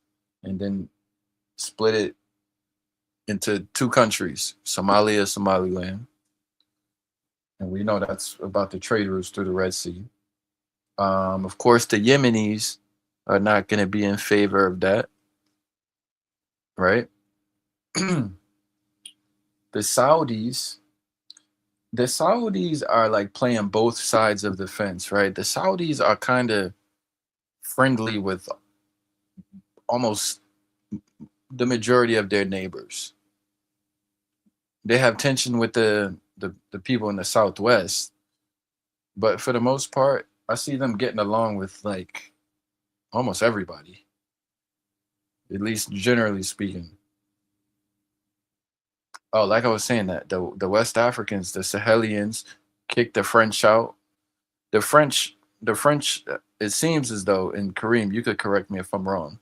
and then split it into two countries, Somalia, Somaliland. And we know that's about the trade routes through the Red Sea. Of course, the Yemenis are not going to be in favor of that, right? The Saudis are like playing both sides of the fence, right? The Saudis are kind of friendly with almost the majority of their neighbors. They have tension with the people in the Southwest, but for the most part, I see them getting along with like almost everybody, at least generally speaking. Oh, like I was saying, that the West Africans, the Sahelians, kicked the French out. The French. It seems as though, and Kareem, you could correct me if I'm wrong.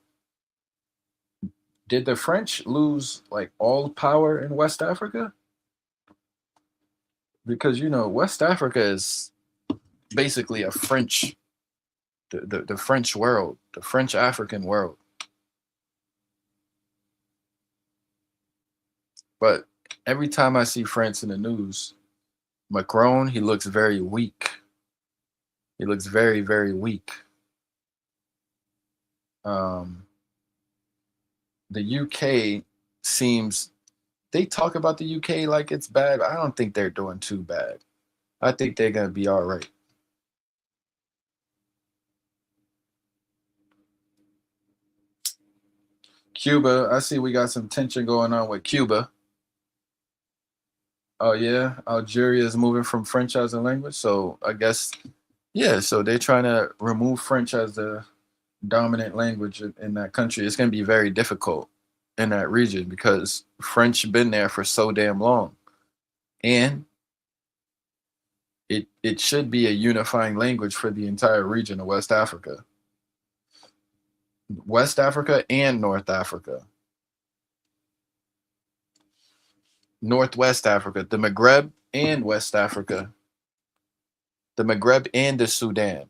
Did the French lose like all power in West Africa? Because West Africa is basically a French, the French world, the French African world. But every time I see France in the news, Macron, he looks very weak. He looks very, very weak. The UK seems, they talk about the UK like it's bad. I don't think they're doing too bad. I think they're going to be all right. Cuba, I see we got some tension going on with Cuba. Oh, yeah. Algeria is moving from French as a language. So I guess, yeah, so they're trying to remove French as the dominant language in that country. It's going to be very difficult in that region because French been there for so damn long. And it should be a unifying language for the entire region of West Africa. West Africa and North Africa. Northwest Africa, the Maghreb and West Africa. The Maghreb and the Sudan.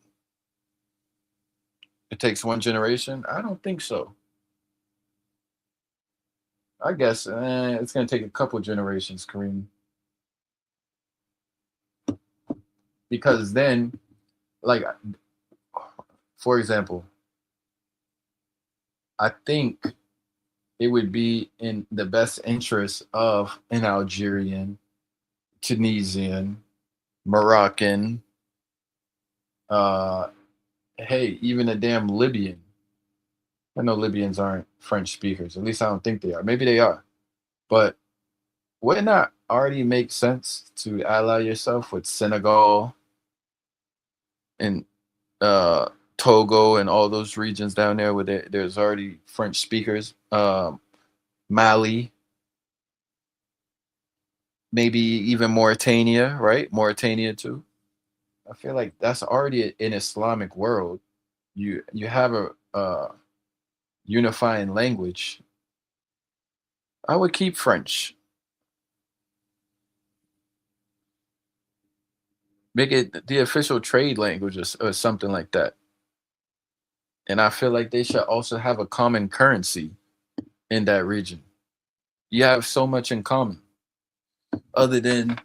It takes one generation? I don't think so. I guess it's going to take a couple generations, Kareem. Because then, like, for example, I think it would be in the best interest of an Algerian, Tunisian, Moroccan, hey, even a damn Libyan. I know Libyans aren't French speakers. At least I don't think they are. Maybe they are. But would it not already make sense to ally yourself with Senegal and Togo and all those regions down there where there's already French speakers? Mali, maybe even Mauritania, right? Mauritania too. I feel like that's already an Islamic world. You have a unifying language. I would keep French. Make it the official trade language or something like that. And I feel like they should also have a common currency in that region. You have so much in common, other than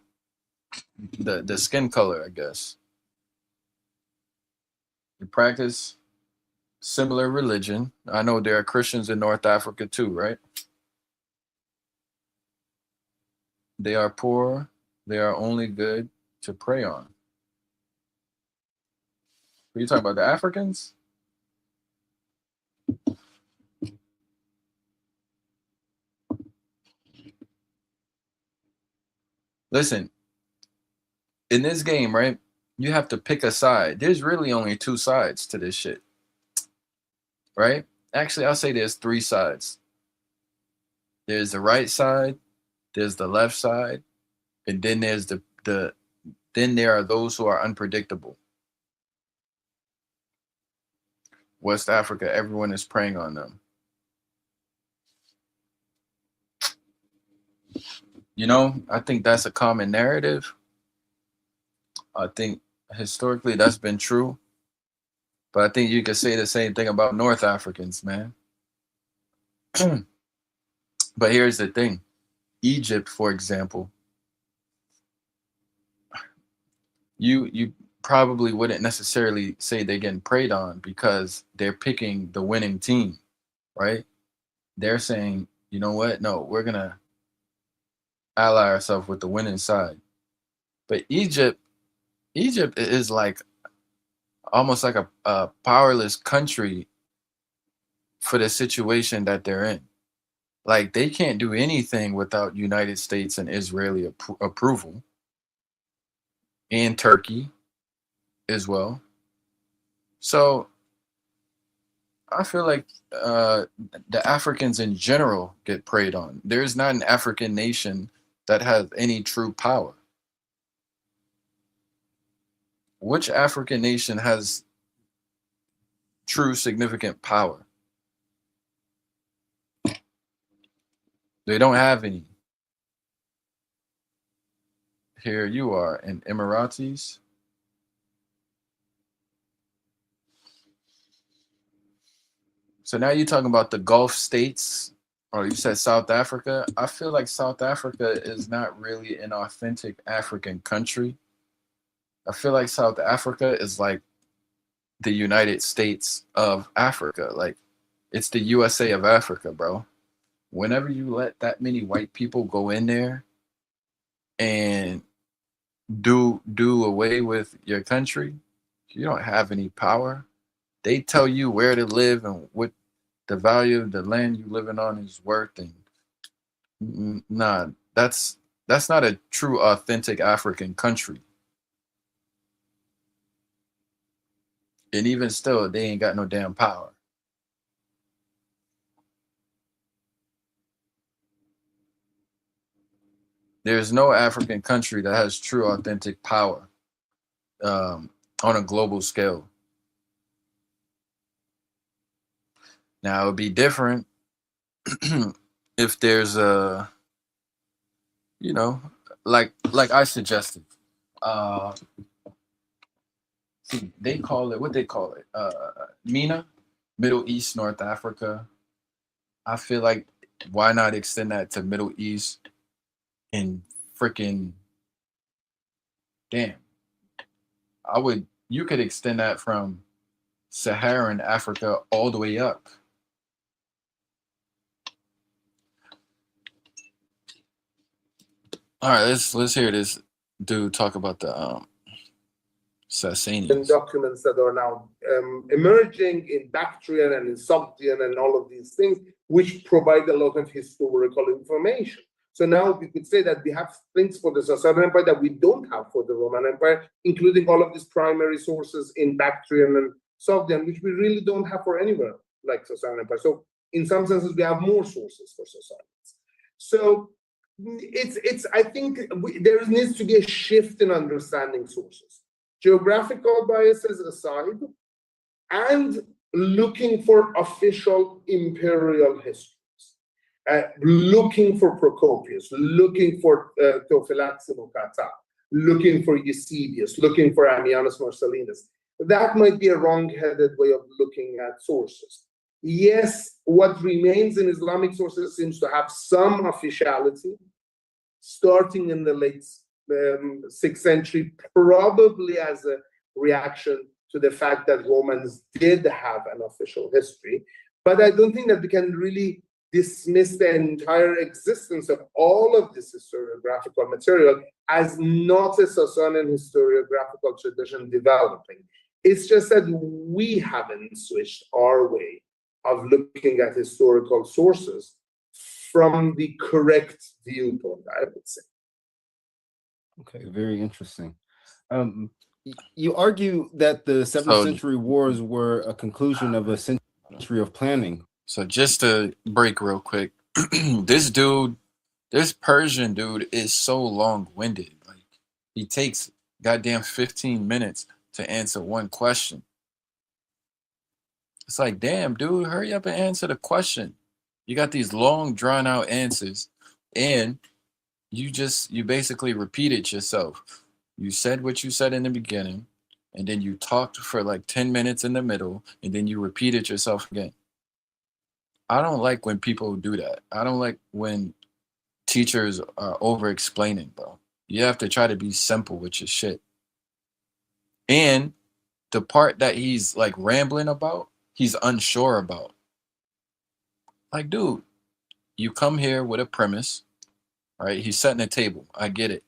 the skin color, I guess. You practice similar religion. I know there are Christians in North Africa too, right? They are poor. They are only good to prey on. Are you talking about the Africans? Listen, in this game, right? You have to pick a side. There's really only two sides to this shit, right? Actually, I'll say there's three sides. There's the right side, there's the left side, and then there's then there are those who are unpredictable. West Africa, everyone is preying on them. You know, I think that's a common narrative. I think historically that's been true. But I think you could say the same thing about North Africans, man. But here's the thing. Egypt, for example, you probably wouldn't necessarily say they're getting preyed on because they're picking the winning team, right? They're saying, you know what? No, we're gonna ally ourselves with the winning side. But Egypt is like almost like a powerless country for the situation that they're in. Like they can't do anything without United States and Israeli approval, and Turkey as well. So I feel like the Africans in general get preyed on. There's not an African nation that has any true power. Which African nation has true significant power? They don't have any. Here you are in Emiratis. So now you're talking about the Gulf states, or you said South Africa. I feel like South Africa is not really an authentic African country. I feel like South Africa is like the United States of Africa. Like it's the USA of Africa, bro. Whenever you let that many white people go in there and do away with your country, you don't have any power. They tell you where to live and what the value of the land you living on is worth, and nah, that's not a true authentic African country. And even still, they ain't got no damn power. There's no African country that has true authentic power on a global scale. Now it would be different if there's a, you know, like I suggested. See, they call it what they call it. MENA, Middle East, North Africa. I feel like why not extend that to Middle East and freaking damn. You could extend that from Saharan Africa all the way up. All right, let's hear this dude talk about the And Sasanians. documents that are now emerging in Bactrian and in Sogdian and all of these things, which provide a lot of historical information. So now we could say that we have things for the Sasanian Empire that we don't have for the Roman Empire, including all of these primary sources in Bactrian and Sogdian, which we really don't have for anywhere like Sasanian Empire. So in some senses, we have more sources for Sasanians. So I think there needs to be a shift in understanding sources. Geographical biases aside, and looking for official imperial histories, looking for Procopius, looking for Theophylax Mokata, looking for Eusebius, looking for Ammianus Marcellinus. That might be a wrong-headed way of looking at sources. Yes, what remains in Islamic sources seems to have some officiality, starting in the late 6th century, probably as a reaction to the fact that Romans did have an official history. But I don't think that we can really dismiss the entire existence of all of this historiographical material as not a Sasanian historiographical tradition developing. It's just that we haven't switched our way of looking at historical sources from the correct viewpoint, I would say. Okay, very interesting. You argue that the 7th century wars were a conclusion of a century of planning. So just to break real quick, this Persian dude is so long-winded. Like, he takes goddamn 15 minutes to answer one question. It's like, damn, dude, hurry up and answer the question. You got these long, drawn-out answers, and you basically repeated yourself. You said what you said in the beginning, and then you talked for like 10 minutes in the middle, and then you repeated yourself again. I don't like when people do that. I don't like when teachers are over-explaining, bro. You have to try to be simple with your shit. And the part that he's like rambling about, he's unsure about. Like, dude, you come here with a premise, right? He's setting a table. I get it.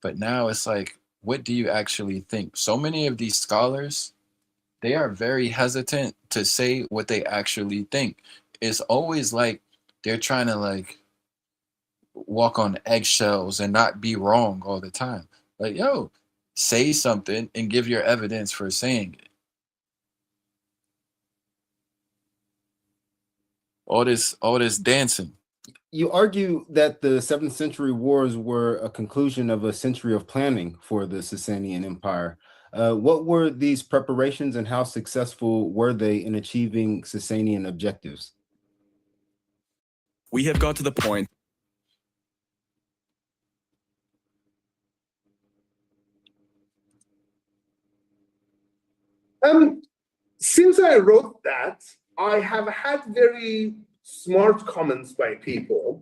But now it's like, what do you actually think? So many of these scholars, they are very hesitant to say what they actually think. It's always like they're trying to like walk on eggshells and not be wrong all the time. Like, yo, say something and give your evidence for saying it. All this dancing. You argue that the 7th century wars were a conclusion of a century of planning for the Sasanian Empire. What were these preparations and how successful were they in achieving Sasanian objectives? We have got to the point. Since I wrote that, I have had very smart comments by people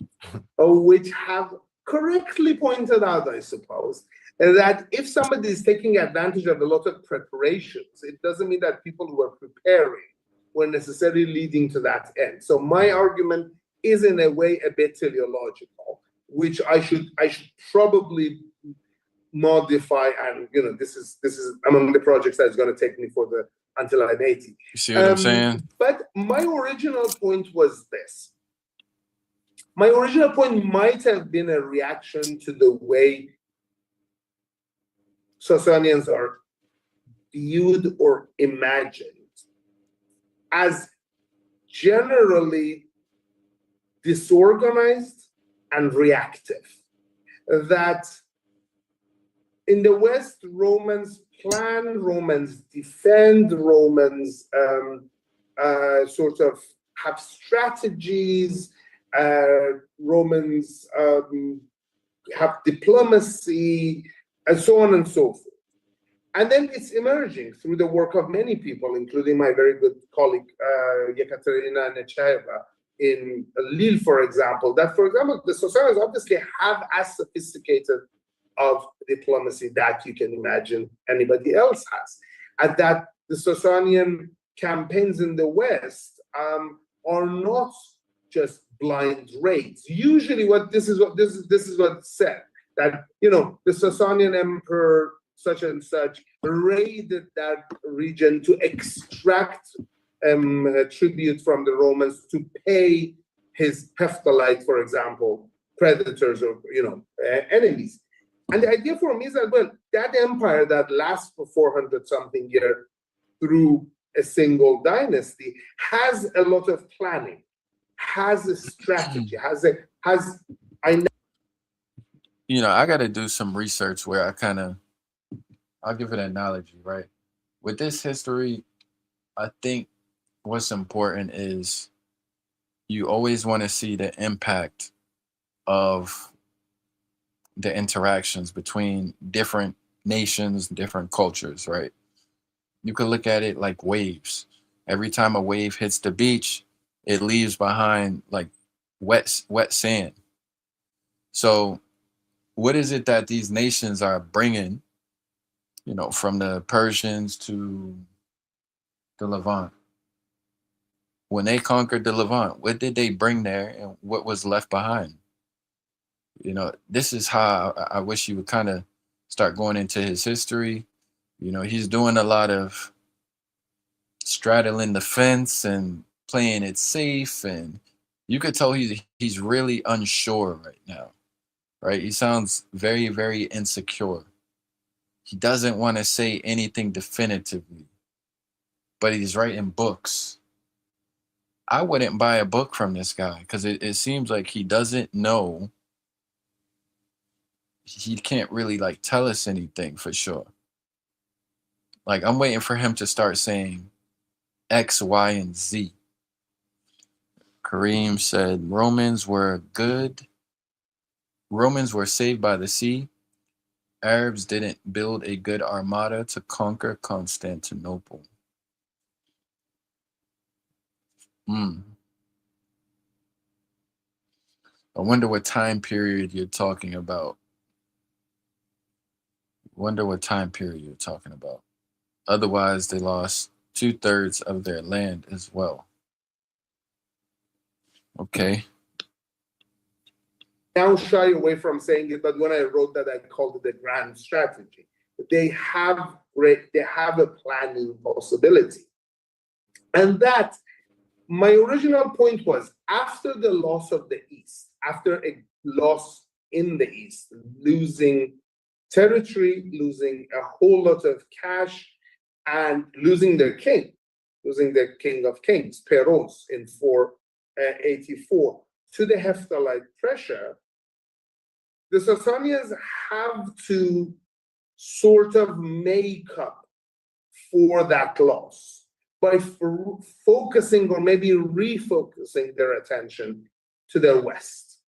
which have correctly pointed out, I suppose, that if somebody is taking advantage of a lot of preparations, it doesn't mean that people who are preparing were necessarily leading to that end. So my argument is in a way a bit teleological, which I should probably modify, and this is among the projects that's going to take me until I'm 80. You see what I'm saying? But my original point was this. My original point might have been a reaction to the way Sasanians are viewed or imagined as generally disorganized and reactive. That in the West, Romans plan, Romans defend, Romans sort of have strategies, Romans have diplomacy, and so on and so forth. And then it's emerging through the work of many people, including my very good colleague, Yekaterina Nechayeva in Lille, for example, that, for example, the Sasanians obviously have as sophisticated of diplomacy that you can imagine anybody else has. And that the Sasanian campaigns in the West are not just blind raids. Usually this is what's said. that, you know, the Sasanian emperor such and such raided that region to extract tribute from the Romans to pay his Hephthalite, for example, predators or, you know, enemies. And the idea for me is that, well, that empire that lasts for 400 something years through a single dynasty has a lot of planning, has a strategy, You know, I got to do some research where I'll give it an analogy, right? With this history, I think what's important is you always want to see the impact of the interactions between different nations, different cultures, right? You could look at it like waves. Every time a wave hits the beach, it leaves behind like wet sand. So what is it that these nations are bringing, you know, from the Persians to the Levant? When they conquered the Levant, what did they bring there and what was left behind? You know, this is how I wish you would kind of start going into his history. You know, he's doing a lot of straddling the fence and playing it safe, and you could tell he's really unsure right now, right? He sounds very, very insecure. He doesn't want to say anything definitively, but he's writing books. I wouldn't buy a book from this guy because it seems like he doesn't know. He can't really like tell us anything for sure. Like, I'm waiting for him to start saying X, Y, and Z. Kareem said Romans were saved by the sea. Arabs didn't build a good armada to conquer Constantinople. I wonder what time period you're talking about. Otherwise, they lost 2/3 of their land as well. Okay. Now shy away from saying it, but when I wrote that, I called it a grand strategy. They have a planning possibility. And that, my original point was, after the loss of the East, after a loss in the East, losing territory, losing a whole lot of cash, and losing their king of kings, Peros, in 484, to the Hephthalite pressure, the Sasanians have to sort of make up for that loss by focusing or maybe refocusing their attention to the West.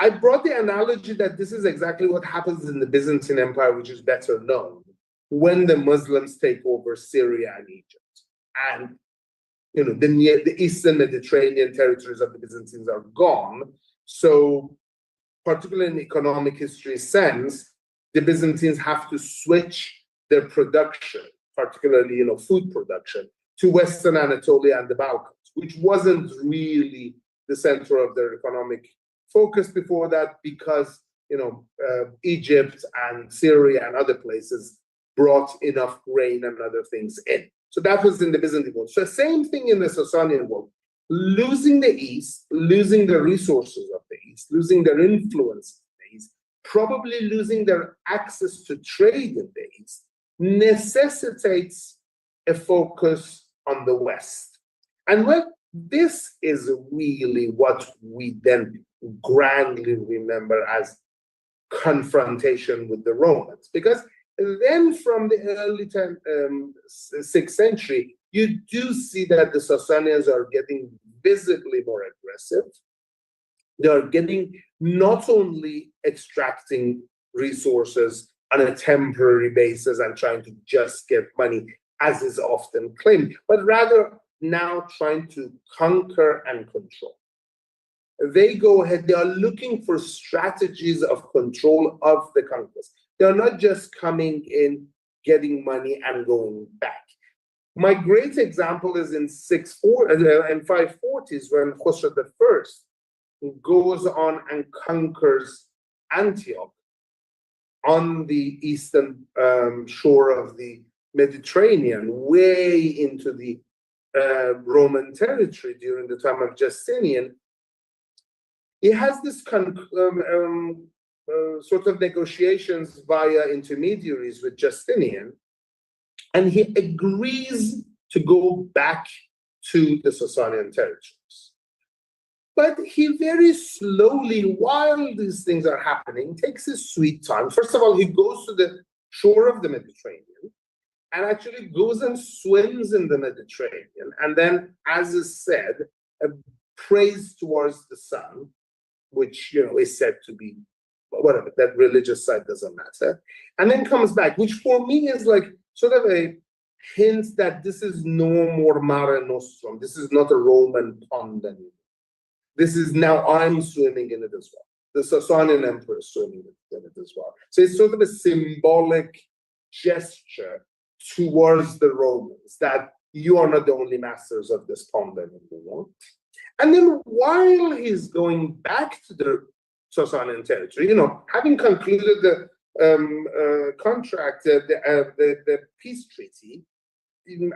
I brought the analogy that this is exactly what happens in the Byzantine Empire, which is better known, when the Muslims take over Syria and Egypt. And you know, the Eastern Mediterranean territories of the Byzantines are gone. So, particularly in economic history sense, the Byzantines have to switch their production, particularly, you know, food production, to Western Anatolia and the Balkans, which wasn't really the center of their economic focus before that, because, you know, Egypt and Syria and other places brought enough grain and other things in. So that was in the Byzantine world. So same thing in the Sasanian world. Losing the East, losing the resources of the East, losing their influence in the East, probably losing their access to trade in the East, necessitates a focus on the West. And well, this is really what we then grandly remember as confrontation with the Romans. Because then from the early 6th century, you do see that the Sasanians are getting visibly more aggressive. They are getting not only extracting resources on a temporary basis and trying to just get money, as is often claimed, but rather now trying to conquer and control. They go ahead, they are looking for strategies of control of the conquest. They're not just coming in, getting money and going back. My great example is in 540s when Khosrow I goes on and conquers Antioch on the eastern shore of the Mediterranean, way into the Roman territory during the time of Justinian, he has this sort of negotiations via intermediaries with Justinian, and he agrees to go back to the Sasanian territories. But he very slowly, while these things are happening, takes his sweet time. First of all, he goes to the shore of the Mediterranean and actually goes and swims in the Mediterranean. And then, as is said, prays towards the sun, which, you know, is said to be, whatever, that religious side doesn't matter. And then comes back, which for me is like sort of a hint that this is no more Mare Nostrum. This is not a Roman pond anymore. This is now I'm swimming in it as well. The Sasanian emperor is swimming in it as well. So it's sort of a symbolic gesture towards the Romans that you are not the only masters of this pond anymore. And then while he's going back to the Sasanian territory, you know, having concluded the contract, the peace treaty,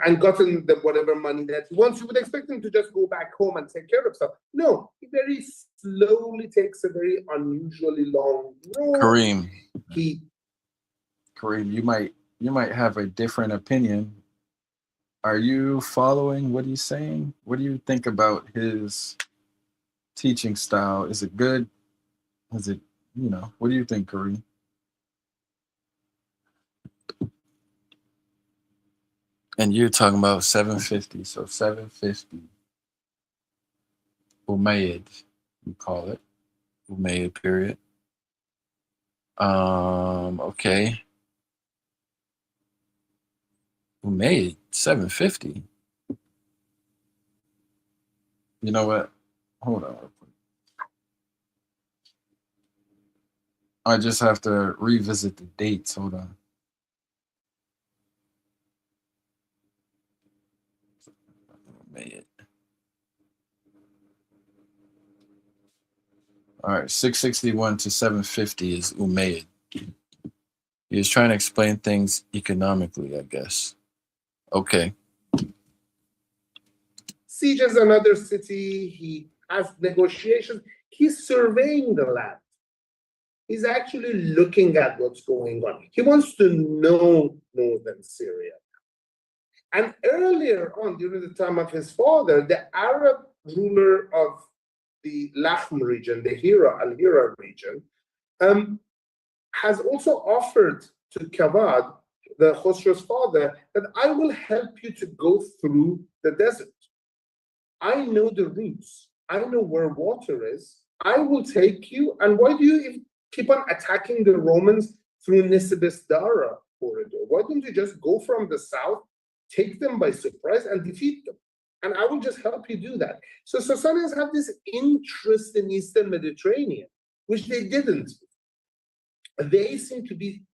and gotten the whatever money that he wants, you would expect him to just go back home and take care of stuff. No, he very slowly takes a very unusually long road. Kareem, you might have a different opinion. Are you following what he's saying? What do you think about his teaching style? Is it good? Is it, you know, what do you think, Kareem? And you're talking about 750, so 750. Umayyad, we call it. Umayyad period. Okay. Umayyad, 750. You know what? Hold on. I just have to revisit the dates. Hold on. All right, 661 to 750 is Umayyad. He was trying to explain things economically, I guess. Okay. Sieges another city. He has negotiations. He's surveying the land. He's actually looking at what's going on. He wants to know northern Syria. And earlier on, during the time of his father, the Arab ruler of the Lahm region, the Al-Hira region, has also offered to Kavad, the Khosrow's father, that I will help you to go through the desert. I know the routes. I know where water is. I will take you. And why do you keep on attacking the Romans through Nisibis Dara corridor? Why don't you just go from the south, take them by surprise, and defeat them? And I will just help you do that. So Sasanians have this interest in Eastern Mediterranean, which they didn't. They seem to be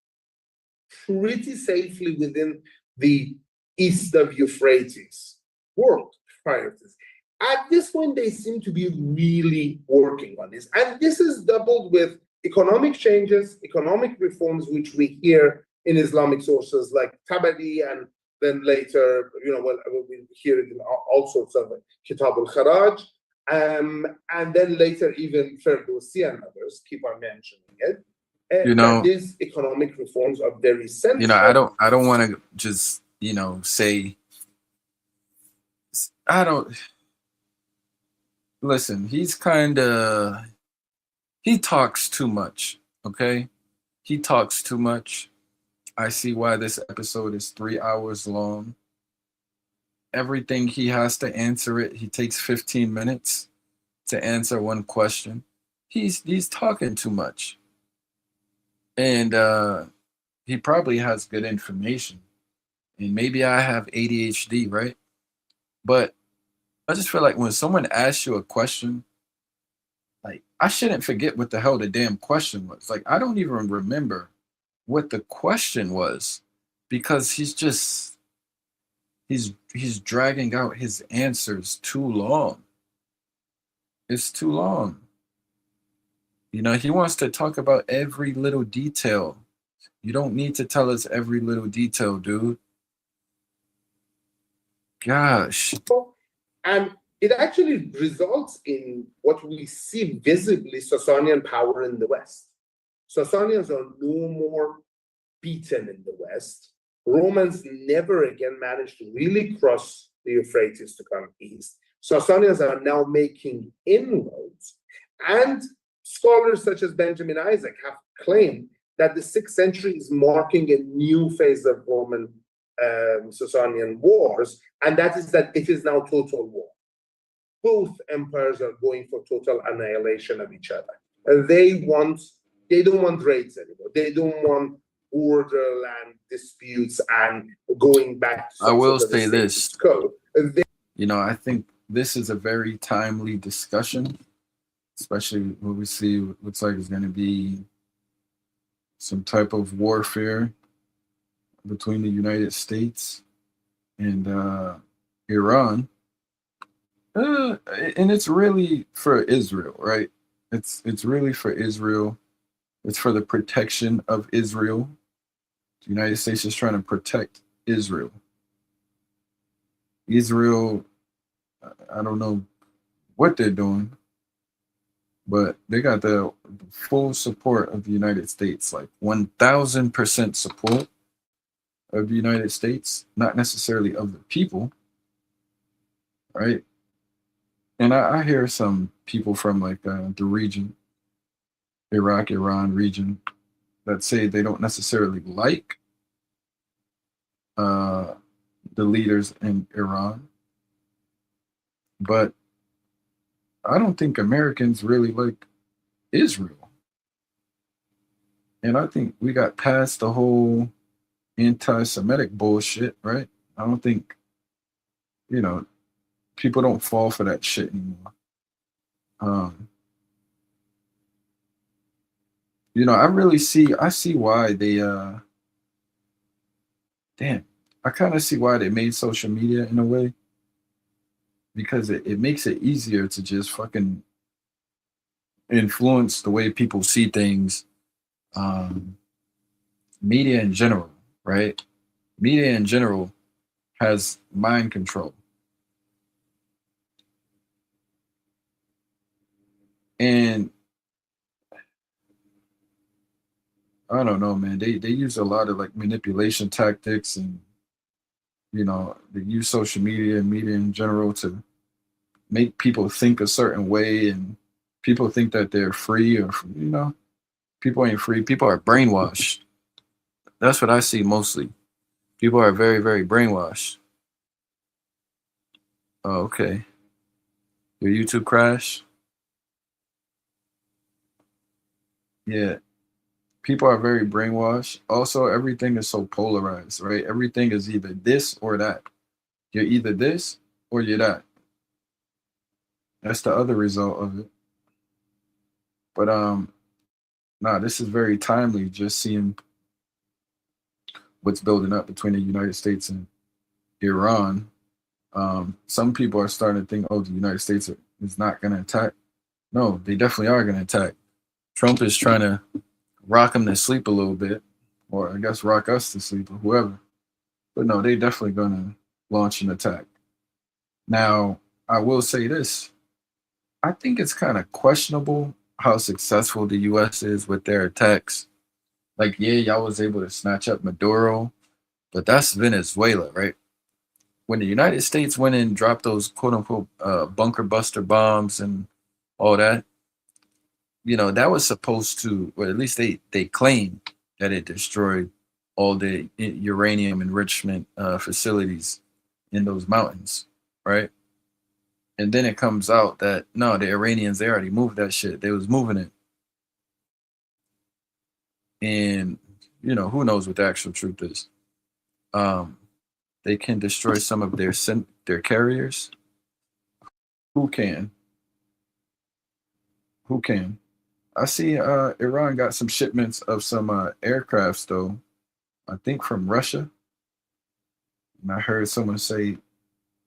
pretty safely within the east of Euphrates world prior to this. At this point, they seem to be really working on this. And this is doubled with economic changes, economic reforms, which we hear in Islamic sources like Tabari, and then later, you know, well, we hear it in all sorts of Kitab al-Kharaj, and then later even Ferdowsi and others keep on mentioning it. You know, these economic reforms are very central. You know, I don't want to just, you know, say, listen, he talks too much, okay? He talks too much. I see why this episode is 3 hours long. Everything he has to answer it, he takes 15 minutes to answer one question. He's talking too much. And he probably has good information. And maybe I have ADHD, right? But I just feel like when someone asks you a question, like, I shouldn't forget what the hell the damn question was. Like, I don't even remember what the question was, because he's dragging out his answers too long. It's too long. You know, he wants to talk about every little detail. You don't need to tell us every little detail, dude. Gosh. And it actually results in what we see visibly Sasanian power in the West. Sasanians are no more beaten in the West. Romans never again managed to really cross the Euphrates to come east. Sasanians are now making inroads. And scholars such as Benjamin Isaac have claimed that the 6th century is marking a new phase of Roman Sasanian wars, and that is that it is now total war. Both empires are going for total annihilation of each other. And they don't want raids anymore. They don't want borderland disputes and going back to I will sort of say this. code. You know, I think this is a very timely discussion, especially what we see looks like is going to be some type of warfare between the United States and Iran. And it's really for Israel, right? It's really for Israel. It's for the protection of Israel. The United States is trying to protect Israel. Israel, I don't know what they're doing, but they got the full support of the United States, like 1000% support of the United States, not necessarily of the people, right? And I hear some people from like the region, Iraq, Iran region, that say they don't necessarily like the leaders in Iran, but I don't think Americans really like Israel. And I think we got past the whole anti-Semitic bullshit, right? I don't think, you know, people don't fall for that shit anymore. You know, I see why they I kind of see why they made social media in a way, because it makes it easier to just fucking influence the way people see things. Media in general, right? Media in general has mind control. And I don't know, man. They use a lot of like manipulation tactics, and you know, they use social media and media in general to make people think a certain way, and people think that they're free, or you know, people ain't free. People are brainwashed. That's what I see mostly. People are very, very brainwashed. Oh, okay. Your YouTube crash? Yeah. People are very brainwashed. Also, everything is so polarized, right? Everything is either this or that. You're either this or you're that. That's the other result of it. But nah, this is very timely, just seeing what's building up between the United States and Iran. Some people are starting to think, oh, the United States is not going to attack. No, they definitely are going to attack. Trump is trying to rock them to sleep a little bit, or I guess rock us to sleep, or whoever. But no, they definitely going to launch an attack. Now, I will say this. I think it's kind of questionable how successful the U.S. is with their attacks. Like, yeah, y'all was able to snatch up Maduro, but that's Venezuela, right? When the United States went and dropped those quote unquote bunker buster bombs and all that, you know, that was supposed to, or at least they claim that it destroyed all the uranium enrichment facilities in those mountains, right? And then it comes out that no, the Iranians, they already moved that shit. They was moving it. And, you know, who knows what the actual truth is. They can destroy some of their carriers. Who can? Who can? I see Iran got some shipments of some aircrafts, though, I think from Russia. And I heard someone say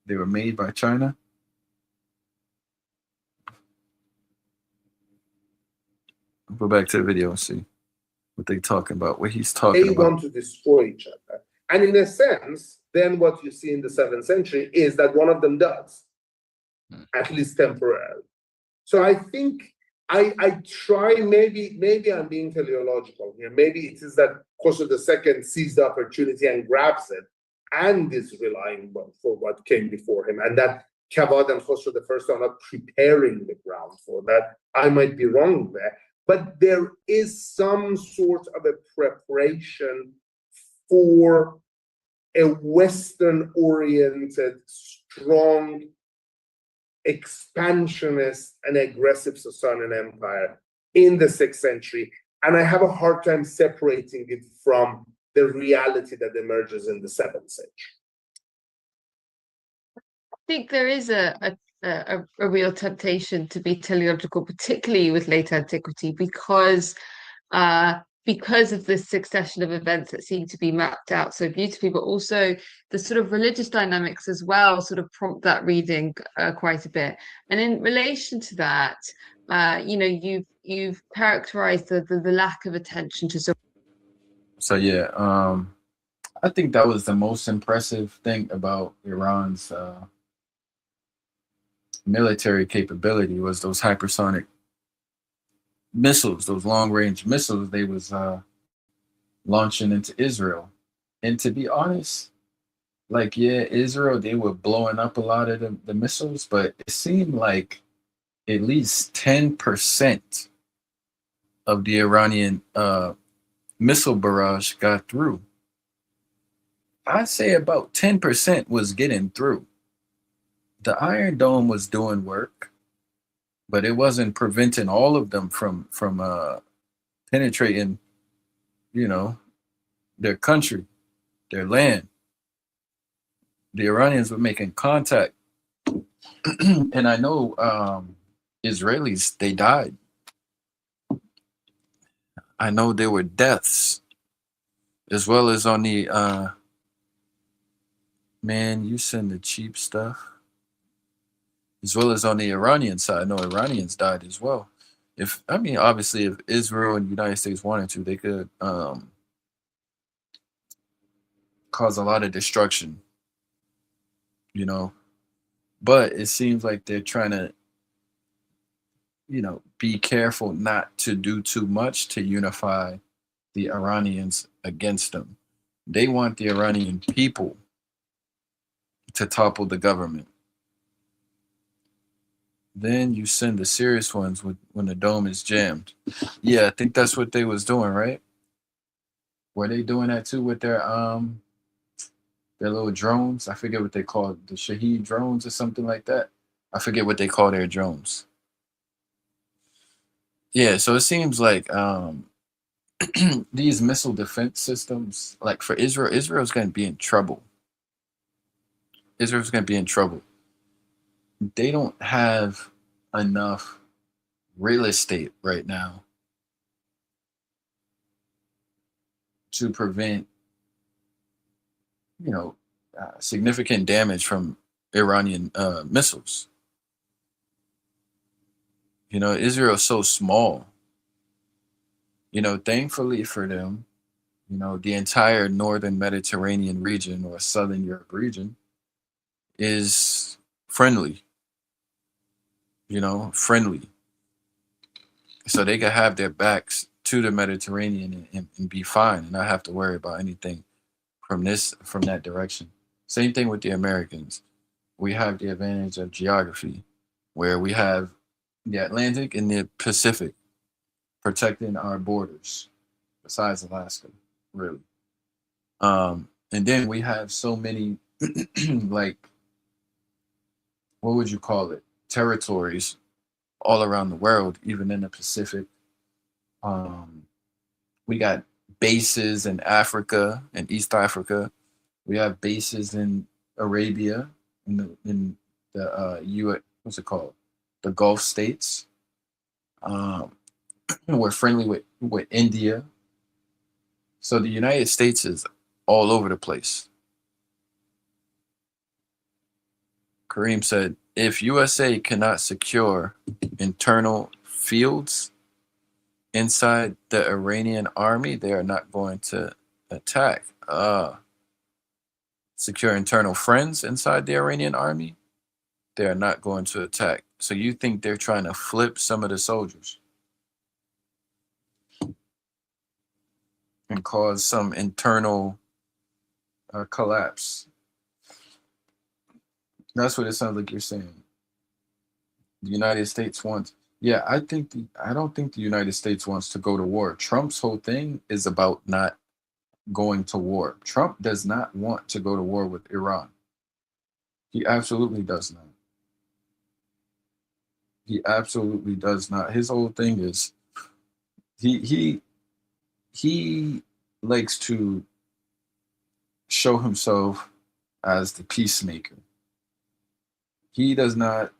they were made by China. Go back to the video and see what they talking about, what he's They talking about. want to destroy each other. And in a sense, then what you see in the 7th century is that one of them does, at least temporarily. So I think I try, maybe I'm being teleological here. Maybe it is that Khosrow II sees the opportunity and grabs it and is relying for what came before him, and that Kavad and Khosrow I are not preparing the ground for that. I might be wrong there, but there is some sort of a preparation for a Western-oriented, strong, expansionist and aggressive Sasanian Empire in the 6th century. And I have a hard time separating it from the reality that emerges in the 7th century. I think there is a real temptation to be teleological, particularly with late antiquity, because of the succession of events that seem to be mapped out so beautifully, but also the sort of religious dynamics as well sort of prompt that reading quite a bit. And in relation to that, you've characterized the lack of attention to. So yeah, I think that was the most impressive thing about Iran's military capability was those hypersonic missiles, those long-range missiles they was launching into Israel. And to be honest, like, yeah, Israel, they were blowing up a lot of the missiles, but it seemed like at least 10% of the Iranian missile barrage got through. I'd say about 10% was getting through. The Iron Dome was doing work, but it wasn't preventing all of them from penetrating, their country, their land. The Iranians were making contact. And I know Israelis, they died. I know there were deaths, as well as on the, man, you send the cheap stuff. As well as on the Iranian side, I know Iranians died as well. Obviously, if Israel and the United States wanted to, they could cause a lot of destruction, But it seems like they're trying to, be careful not to do too much to unify the Iranians against them. They want the Iranian people to topple the government. Then you send the serious ones when the dome is jammed. Yeah, I think that's what they was doing, right? Were they doing that too with their little drones? I forget what they call the Shaheed drones or something like that. I forget what they call their drones. Yeah, so it seems like these missile defense systems, like for Israel's going to be in trouble. Israel's going to be in trouble. They don't have enough real estate right now to prevent, significant damage from Iranian missiles. Israel's so small. Thankfully for them, the entire northern Mediterranean region or southern Europe region is friendly. Friendly. So they could have their backs to the Mediterranean and be fine and not have to worry about anything from that direction. Same thing with the Americans. We have the advantage of geography, where we have the Atlantic and the Pacific protecting our borders, besides Alaska, really. And then we have so many, like, what would you call it? Territories all around the world, even in the Pacific. We got bases in Africa and East Africa. We have bases in Arabia, in the what's it called? The Gulf states. We're friendly with India. So the United States is all over the place. Kareem said, if USA cannot secure internal fields, inside the Iranian army, they are not going to attack. Secure internal friends inside the Iranian army, they are not going to attack. So you think they're trying to flip some of the soldiers and cause some internal collapse? That's what it sounds like you're saying. The United States wants, yeah, I don't think the United States wants to go to war. Trump's whole thing is about not going to war. Trump does not want to go to war with Iran. He absolutely does not. He absolutely does not. His whole thing is he likes to show himself as the peacemaker. He does not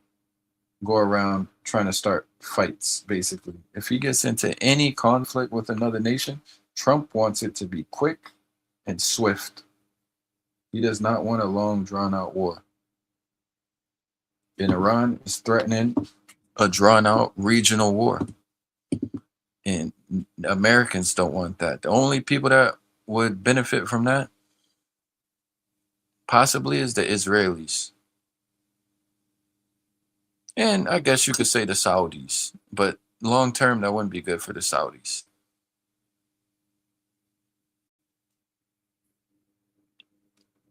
go around trying to start fights, basically. If he gets into any conflict with another nation, Trump wants it to be quick and swift. He does not want a long, drawn-out war. And Iran is threatening a drawn-out regional war. And Americans don't want that. The only people that would benefit from that possibly is the Israelis. And I guess you could say the Saudis, but long term, that wouldn't be good for the Saudis.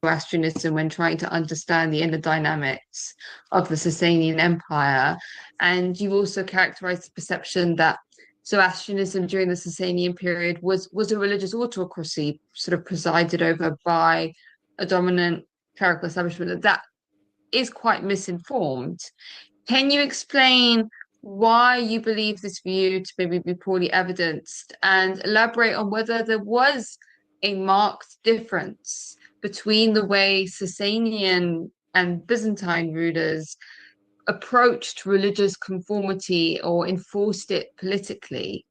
Zoroastrianism when trying to understand the inner dynamics of the Sasanian Empire. And you also characterized the perception that Zoroastrianism during the Sasanian period was a religious autocracy, sort of presided over by a dominant clerical establishment. That is quite misinformed. Can you explain why you believe this view to maybe be poorly evidenced, and elaborate on whether there was a marked difference between the way Sasanian and Byzantine rulers approached religious conformity or enforced it politically?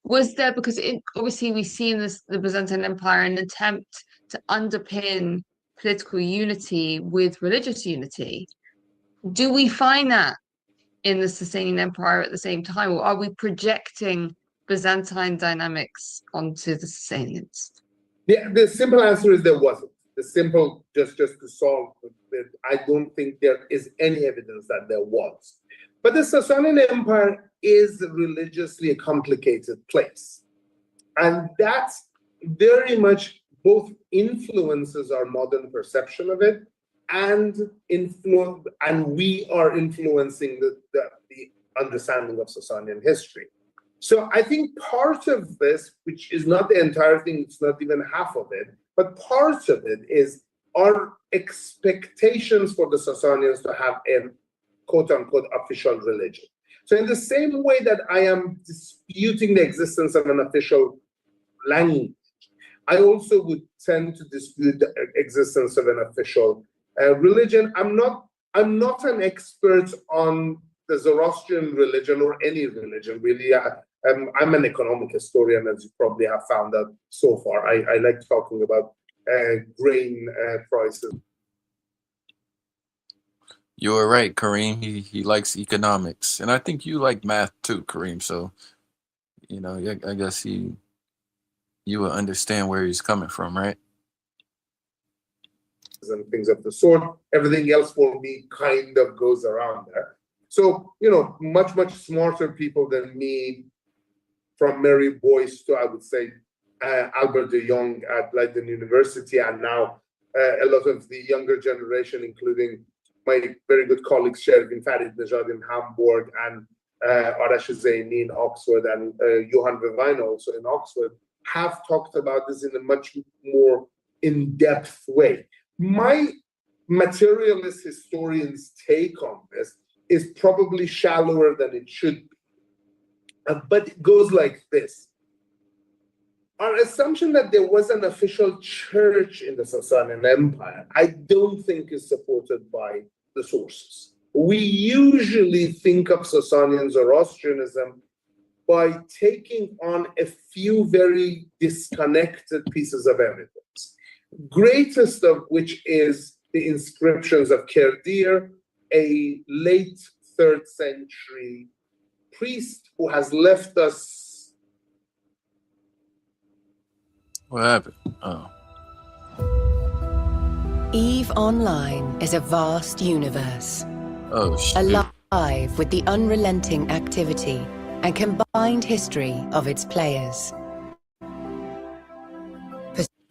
Was there, because obviously we see in the Byzantine Empire an attempt to underpin political unity with religious unity. Do we find that in the Sasanian Empire at the same time, or are we projecting Byzantine dynamics onto the Sasanians? Yeah, the simple answer is there wasn't. The simple, just to solve it, I don't think there is any evidence that there was. But the Sasanian Empire is religiously a complicated place. And that's very much both influences our modern perception of it, and we are influencing the understanding of Sasanian history. So I think part of this, which is not the entire thing, it's not even half of it, but part of it is our expectations for the Sasanians to have a quote-unquote official religion. So in the same way that I am disputing the existence of an official language, I also would tend to dispute the existence of an official religion. I'm not an expert on the Zoroastrian religion or any religion, really. I'm an economic historian, as you probably have found out so far. I like talking about grain prices. You were right, Kareem. He likes economics, and I think you like math too, Kareem. So, you know, I guess you will understand where he's coming from, right? And things of the sort. Everything else for me kind of goes around there. So, you know, much smarter people than me, from Mary Boyce to, I would say, Albert de Jong at Leiden University, and now a lot of the younger generation, including my very good colleagues, Shervin Farid-Nejad in Hamburg, and Arash Zaini in Oxford, and Johan Vivine also in Oxford, have talked about this in a much more in-depth way. My materialist historian's take on this is probably shallower than it should be. But it goes like this. Our assumption that there was an official church in the Sasanian Empire, I don't think is supported by the sources. We usually think of Sasanian Zoroastrianism by taking on a few very disconnected pieces of evidence, greatest of which is the inscriptions of Kerdir, a late 3rd century priest who has left us. What happened? Oh. EVE Online is a vast universe, Oh, shit. alive with the unrelenting activity and combined history of its players.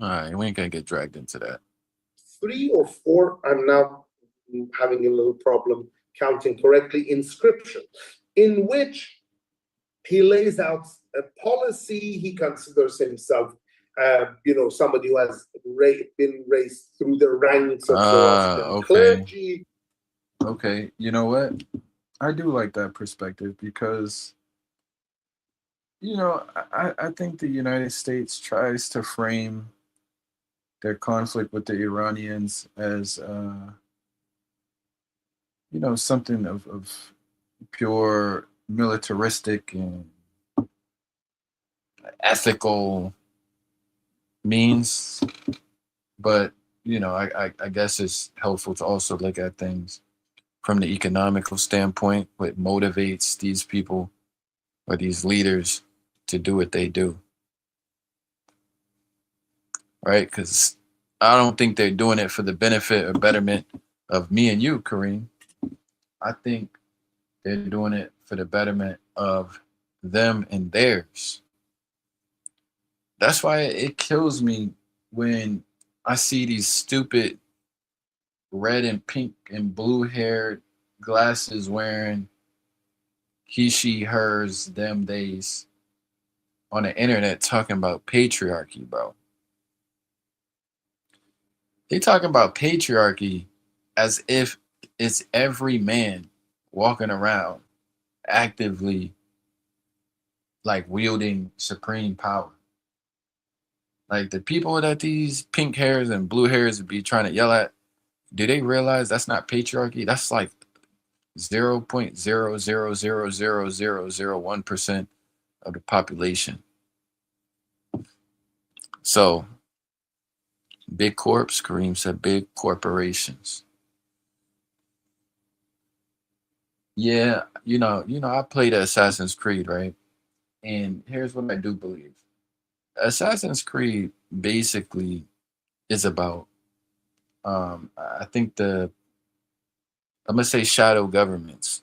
All right, we ain't gonna get dragged into that. 3 or 4, I'm now having a little problem counting correctly, inscription, in which he lays out a policy. He considers himself, somebody who has been raised through the ranks of Zoroastrian Okay. clergy. Okay, you know what? I do like that perspective because, I think the United States tries to frame their conflict with the Iranians as, something of pure militaristic and ethical means. But, I guess it's helpful to also look at things from the economical standpoint, what motivates these people or these leaders to do what they do. Right? Because I don't think they're doing it for the benefit or betterment of me and you, Kareem. I think they're doing it for the betterment of them and theirs. That's why it kills me when I see these stupid red and pink and blue haired glasses wearing he, she, hers, them, theys on the internet talking about patriarchy, bro. They talking about patriarchy as if it's every man walking around actively like wielding supreme power. Like the people that these pink hairs and blue hairs be trying to yell at, do they realize that's not patriarchy? That's like 0.0000001% of the population. So big corps, Kareem said, big corporations. Yeah, I played Assassin's Creed, right? And here's what I do believe. Assassin's Creed basically is about, I think I'm gonna say shadow governments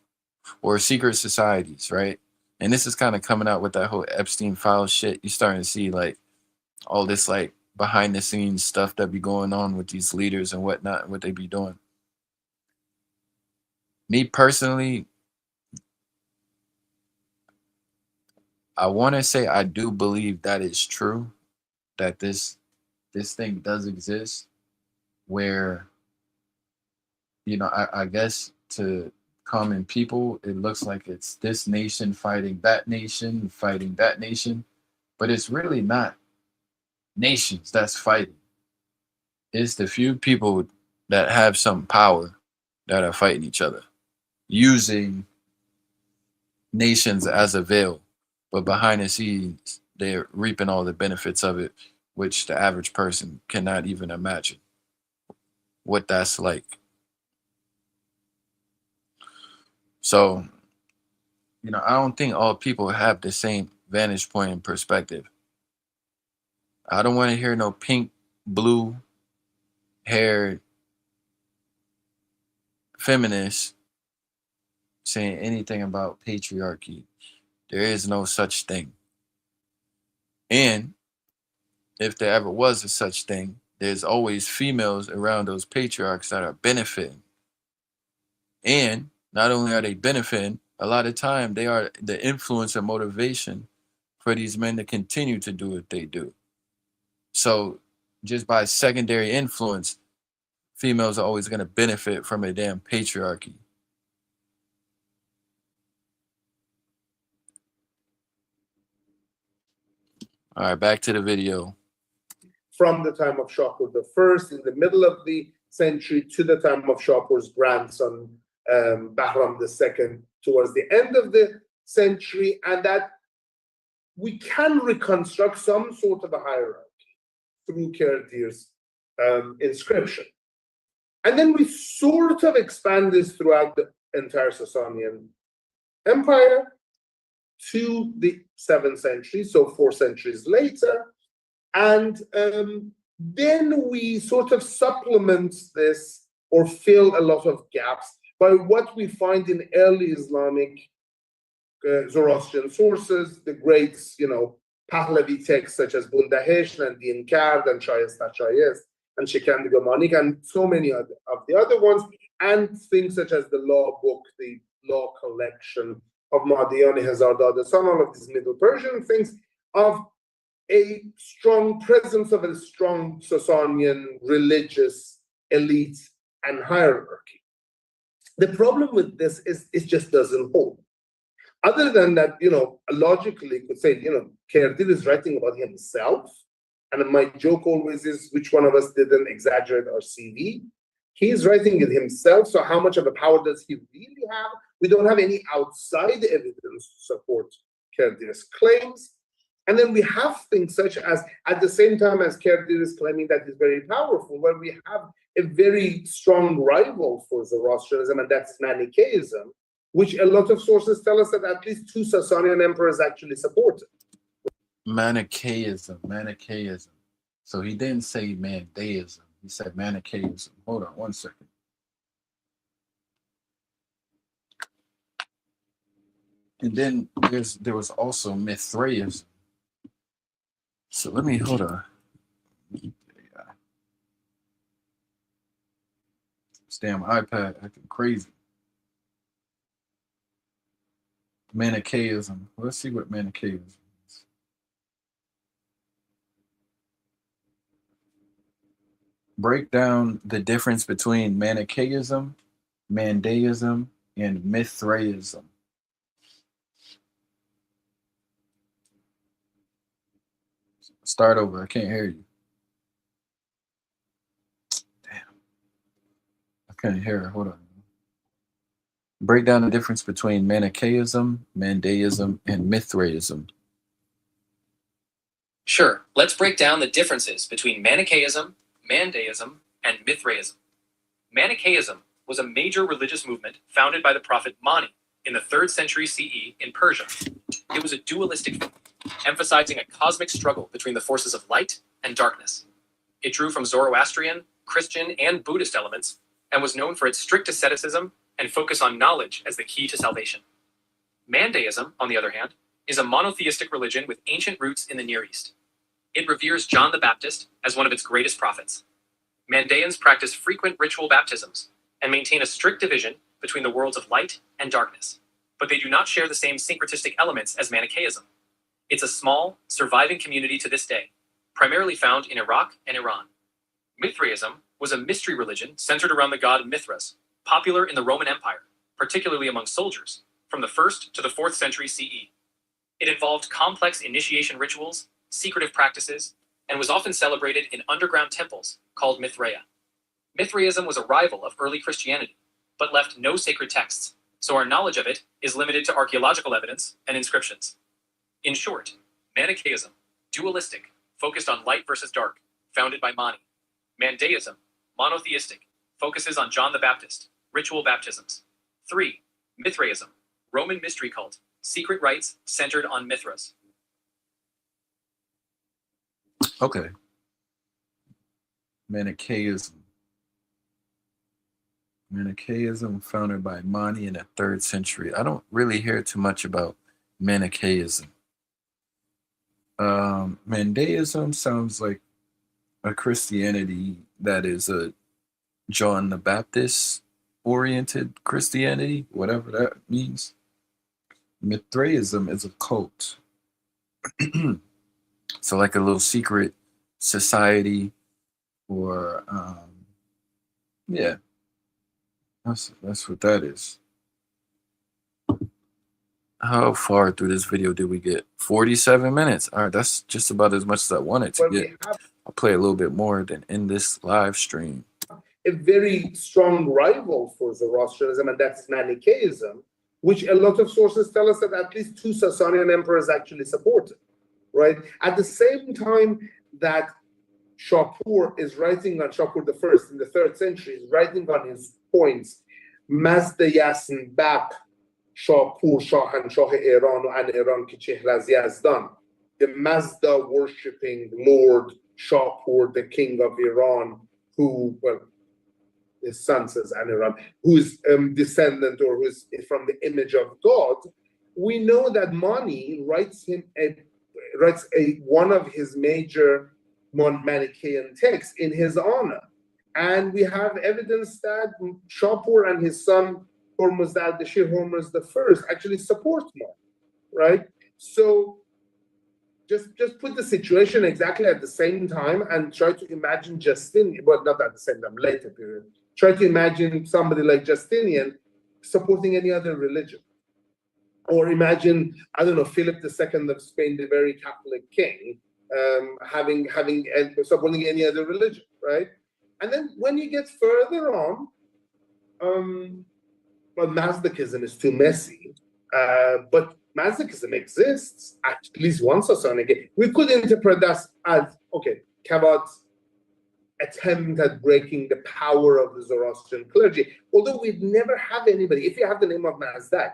or secret societies, right? And this is kind of coming out with that whole Epstein file shit. You're starting to see like all this like behind the scenes stuff that be going on with these leaders and whatnot, and what they be doing. Me personally, I want to say I do believe that is true, that this thing does exist, where, I guess to common people, it looks like it's this nation fighting that nation, but it's really not nations that's fighting. It's the few people that have some power that are fighting each other, using nations as a veil, but behind the scenes, they're reaping all the benefits of it, which the average person cannot even imagine what that's like. So, I don't think all people have the same vantage point and perspective. I don't want to hear no pink, blue haired feminists saying anything about patriarchy. There is no such thing. And if there ever was a such thing, there's always females around those patriarchs that are benefiting. And not only are they benefiting, a lot of time they are the influence and motivation for these men to continue to do what they do. So just by secondary influence, females are always going to benefit from a damn patriarchy. All right, back to the video. From the time of Shapur I, in the middle of the century, to the time of Shapur's grandson, Bahram II, towards the end of the century, and that we can reconstruct some sort of a hierarchy through Kerdir's inscription. And then we sort of expand this throughout the entire Sasanian Empire. to the 7th century, so 4 centuries later. And then we sort of supplement this or fill a lot of gaps by what we find in early Islamic Zoroastrian sources, the great, Pahlavi texts such as Bundahesht and Din Kard and Shayest and Shikand Gomanik and so many of the other ones, and things such as the law book, the law collection of Madiani Hazardad, all of these Middle Persian things, of a strong presence of a strong Sasanian religious elite and hierarchy. The problem with this is it just doesn't hold. Other than that, logically could say, Khairdir is writing about himself. And my joke always is, which one of us didn't exaggerate our CV? He's writing it himself, so how much of a power does he really have? We don't have any outside evidence to support Khairdir's claims. And then we have things such as, at the same time as Khairdir is claiming that he's very powerful, where we have a very strong rival for Zoroastrianism, and that's Manichaeism, which a lot of sources tell us that at least 2 Sasanian emperors actually supported. Manichaeism. So he didn't say Mandaism. He said Manichaeism. Hold on one second. And then there was also Mithraism. So let me hold on. This damn iPad acting crazy. Manichaeism. Let's see what Manichaeism is. Break down the difference between Manichaeism, Mandaism, and Mithraism. Start over. I can't hear you. Damn. I can't hear her. Hold on. Break down the difference between Manichaeism, Mandaism, and Mithraism. Sure. Let's break down the differences between Manichaeism, Mandaism, and Mithraism. Manichaeism was a major religious movement founded by the prophet Mani in the 3rd century CE in Persia. It was a dualistic faith, emphasizing a cosmic struggle between the forces of light and darkness. It drew from Zoroastrian, Christian, and Buddhist elements, and was known for its strict asceticism and focus on knowledge as the key to salvation. Mandaism, on the other hand, is a monotheistic religion with ancient roots in the Near East. It reveres John the Baptist as one of its greatest prophets. Mandaeans practice frequent ritual baptisms and maintain a strict division between the worlds of light and darkness, but they do not share the same syncretistic elements as Manichaeism. It's a small, surviving community to this day, primarily found in Iraq and Iran. Mithraism was a mystery religion centered around the god Mithras, popular in the Roman Empire, particularly among soldiers, from the 1st to the 4th century CE. It involved complex initiation rituals, secretive practices, and was often celebrated in underground temples called Mithraea. Mithraism was a rival of early Christianity, but left no sacred texts, so our knowledge of it is limited to archaeological evidence and inscriptions. In short, Manichaeism, dualistic, focused on light versus dark, founded by Mani. Mandaism, monotheistic, focuses on John the Baptist, ritual baptisms. 3. Mithraism, Roman mystery cult, secret rites centered on Mithras. Okay. Manichaeism. Manichaeism founded by Mani in the 3rd century. I don't really hear too much about Manichaeism. Mandaism sounds like a Christianity that is a John the Baptist oriented Christianity, whatever that means. Mithraism is a cult. So like a little secret society, or yeah, that's what that is. How far through this video did we get? 47 minutes. All right, that's just about as much as I wanted to get. I'll play a little bit more than in this live stream. A very strong rival for Zoroastrianism, and that's Manichaeism, which a lot of sources tell us that at least 2 Sasanian emperors actually supported, right? At the same time that Shapur is writing on, Shapur I in the 3rd century, is writing on his points, Mazda Yasin Bab, شاپور شاهنشاه ایران و ان ایران که چهره از یزدان, the Mazda worshipping Lord Shapur, the king of Iran, who, well, his son says an Iran, who's descendant or who's from the image of God. We know that Mani writes one of his major Manichaean texts in his honor. And we have evidence that Shapur and his son Hormuz al-Dashir, Hormuz I, actually support Mani, right? So just put the situation exactly at the same time and try to imagine Justinian, well, not at the same time, later period. Try to imagine somebody like Justinian supporting any other religion. Or imagine, I don't know, Philip II of Spain, the very Catholic king, supporting any other religion, right? And then when you get further on, well, Mazdakism is too messy, but Mazdakism exists, at least one Sasanic. We could interpret that as, okay, Kavat's attempt at breaking the power of the Zoroastrian clergy, although we'd never have anybody, if you have the name of Mazdak,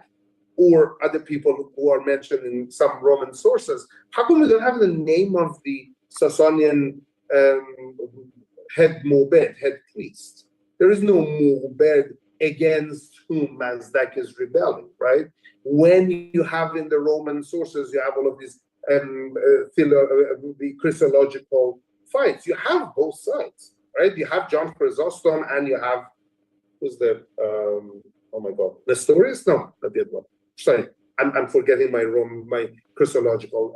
or other people who are mentioned in some Roman sources, how come we don't have the name of the Sasanian head Mobed, head priest? There is no Mobed against whom Mazdak is rebelling, right? When you have in the Roman sources, you have all of these the Christological fights. You have both sides, right? You have John Chrysostom and you have, who's the, oh my God, Nestorius? No, not the other one. Sorry, I'm forgetting my Christological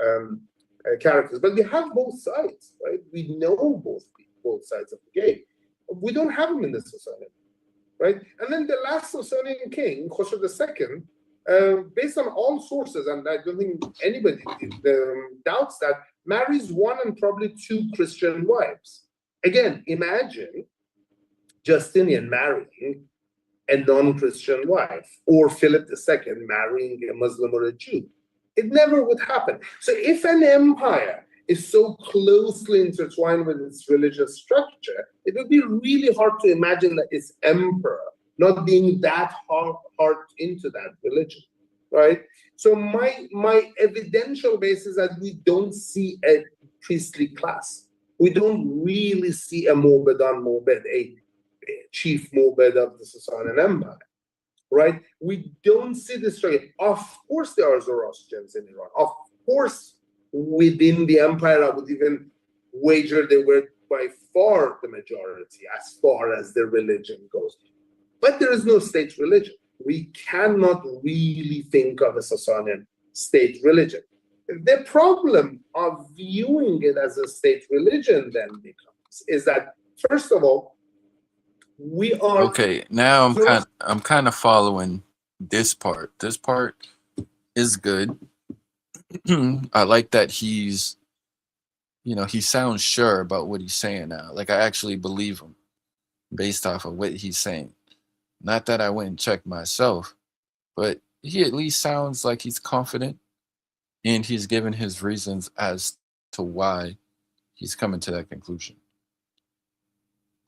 characters. But we have both sides, right? We know both sides of the game. We don't have them in this society, right? And then the last Sasanian king, Khosrow II, based on all sources, and I don't think anybody doubts that, marries one and probably two Christian wives. Again, imagine Justinian marrying a non-Christian wife, or Philip II marrying a Muslim or a Jew. It never would happen. So if an empire is so closely intertwined with its religious structure, it would be really hard to imagine that its emperor not being that hard into that religion, right? So my evidential basis is that we don't see a priestly class. We don't really see a Mobed on Mobed, a chief Mobed of the Sasanian Empire, right? We don't see this struggle. Of course there are Zoroastrians in Iran. Of course within the empire, I would even wager they were by far the majority as far as their religion goes. But there is no state religion. We cannot really think of a Sasanian state religion. The problem of viewing it as a state religion then becomes is that, first of all, we are okay. Now I'm kind of following this part. This part is good. I like that he's, he sounds sure about what he's saying now. Like I actually believe him based off of what he's saying. Not that I went and checked myself, but he at least sounds like he's confident and he's given his reasons as to why he's coming to that conclusion.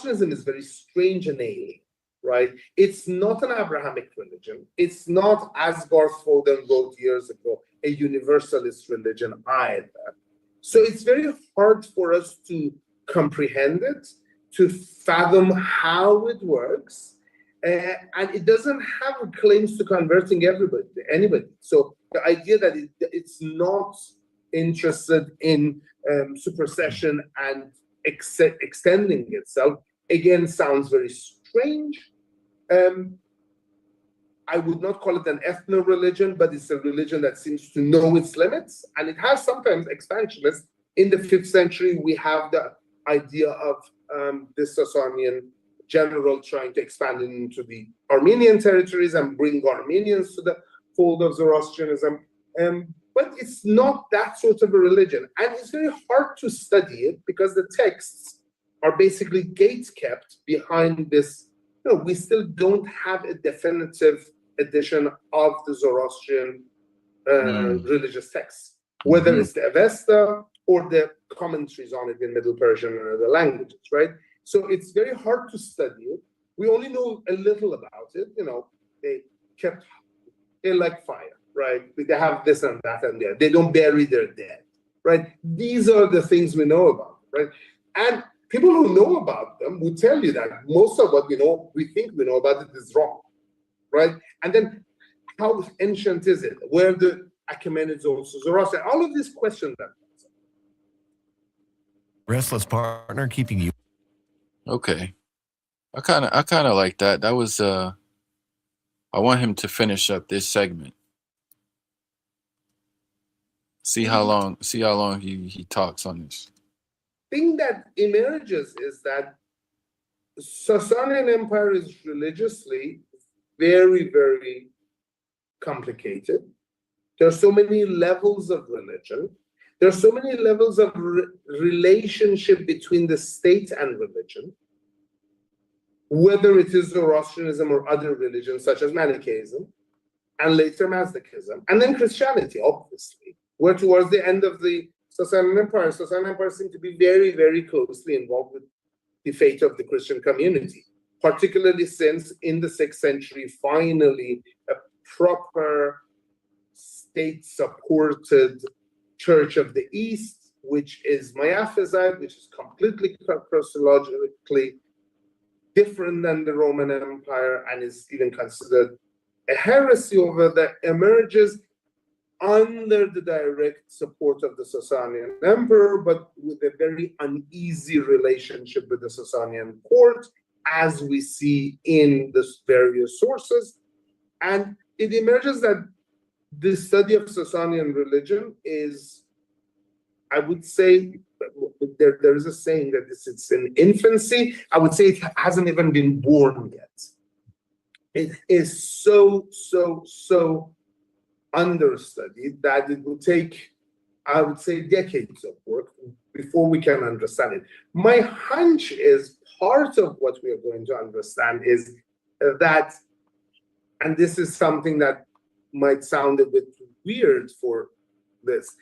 Zoroastrianism is very strange and alien, right? It's not an Abrahamic religion. It's not, as Garth Foden wrote years ago, a universalist religion either. So it's very hard for us to comprehend it, to fathom how it works. And it doesn't have claims to converting anybody. So the idea that it's not interested in supersession and extending itself, again, sounds very strange. I would not call it an ethno-religion, but it's a religion that seems to know its limits, and it has sometimes expansionists. In the 5th century, we have the idea of this Sasanian general trying to expand into the Armenian territories and bring Armenians to the fold of Zoroastrianism. But it's not that sort of a religion. And it's very hard to study it because the texts are basically gate-kept behind this. We still don't have a definitive edition of the Zoroastrian religious texts, whether it's the Avesta or the commentaries on it in Middle Persian and other languages, right? So it's very hard to study it. We only know a little about it. They kept they like fire, right? They have this and that and that. They don't bury their dead, right? These are the things we know about, right? And people who know about them will tell you that most of what we think we know about it is wrong, right? And then how ancient is it? Where the Achaemenids also Zoroaster? All of these questions that Restless partner keeping you. Okay. I kind of like that. That was I want him to finish up this segment. See how long he talks on this. Thing that emerges is that Sasanian Empire is religiously very, very complicated. There are so many levels of religion. There are so many levels of relationship between the state and religion, whether it is Zoroastrianism or other religions such as Manichaeism, and later Mazdaism, and then Christianity, obviously, where towards the end of the Sasanian Empire seemed to be very, very closely involved with the fate of the Christian community, particularly since in the 6th century, finally, a proper state-supported Church of the East, which is Miaphysite, which is completely Christologically different than the Roman Empire and is even considered a heresy over that, emerges under the direct support of the Sasanian emperor, but with a very uneasy relationship with the Sasanian court, as we see in the various sources. And it emerges that the study of Sasanian religion is, I would say, there is a saying that it's in infancy. I would say it hasn't even been born yet. It is so understudied that it will take, I would say, decades of work before we can understand it. My hunch is part of what we are going to understand is that, and this is something that might sound a bit weird for this,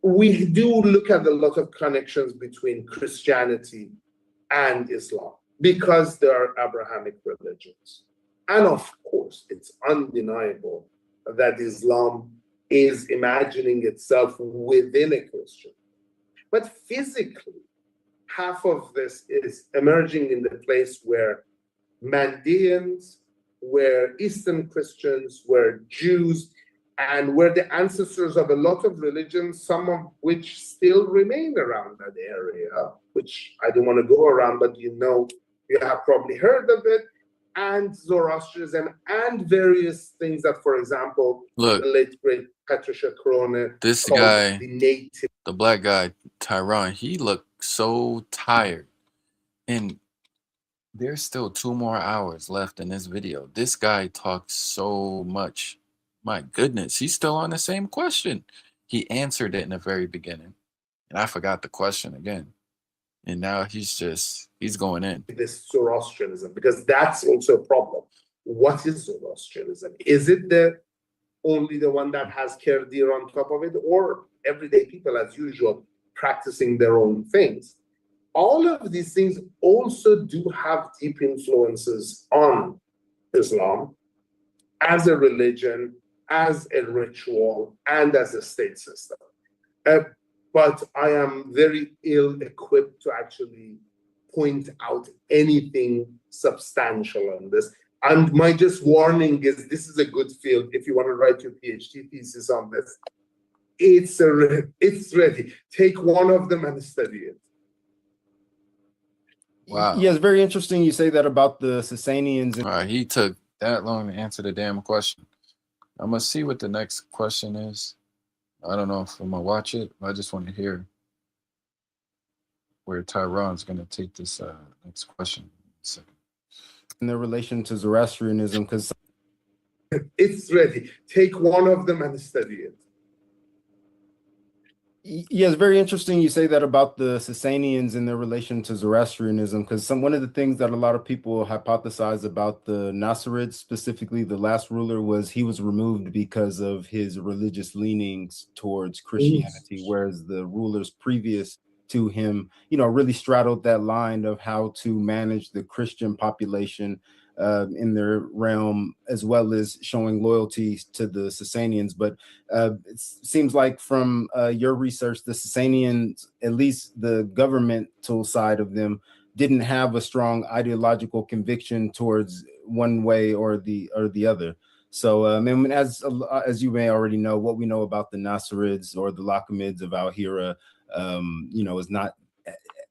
we do look at a lot of connections between Christianity and Islam because there are Abrahamic religions. And of course, it's undeniable that Islam is imagining itself within a Christian. But physically, half of this is emerging in the place where Mandeans, where Eastern Christians, where Jews, and where the ancestors of a lot of religions, some of which still remain around that area, which I don't want to go around, but you have probably heard of it, and Zoroastrianism, and various things that, for example, Look, the late great Patricia Crone, this called guy, the native. the black guy, Tyron, he looked so tired. And there's still 2 more hours left in this video. This guy talks so much. My goodness, he's still on the same question. He answered it in the very beginning, and I forgot the question again. And now he's going in. This Zoroastrianism, because that's also a problem. What is Zoroastrianism? Is it only the one that has Kerdir on top of it, or everyday people, as usual, practicing their own things? All of these things also do have deep influences on Islam as a religion, as a ritual, and as a state system. But I am very ill-equipped to actually point out anything substantial on this. And my just warning is, this is a good field if you want to write your PhD thesis on this. It's ready. Take one of them and study it. Wow. Yeah, it's very interesting you say that about the Sasanians. All right, he took that long to answer the damn question. I'm going to see what the next question is. I don't know if I'm going to watch it. I just want to hear where Tyron's going to take this next question. In their relation to Zoroastrianism, because it's ready. Take one of them and study it. Yeah, it's very interesting you say that about the Sasanians and their relation to Zoroastrianism, because one of the things that a lot of people hypothesize about the Nasserids, specifically the last ruler, was he was removed because of his religious leanings towards Christianity, whereas the rulers previous to him, really straddled that line of how to manage the Christian population in their realm, as well as showing loyalty to the Sasanians. But it seems like from your research, the Sasanians, at least the governmental side of them, didn't have a strong ideological conviction towards one way or the other. So, and as you may already know, what we know about the Nasserids or the Lakhamids of Al-Hira,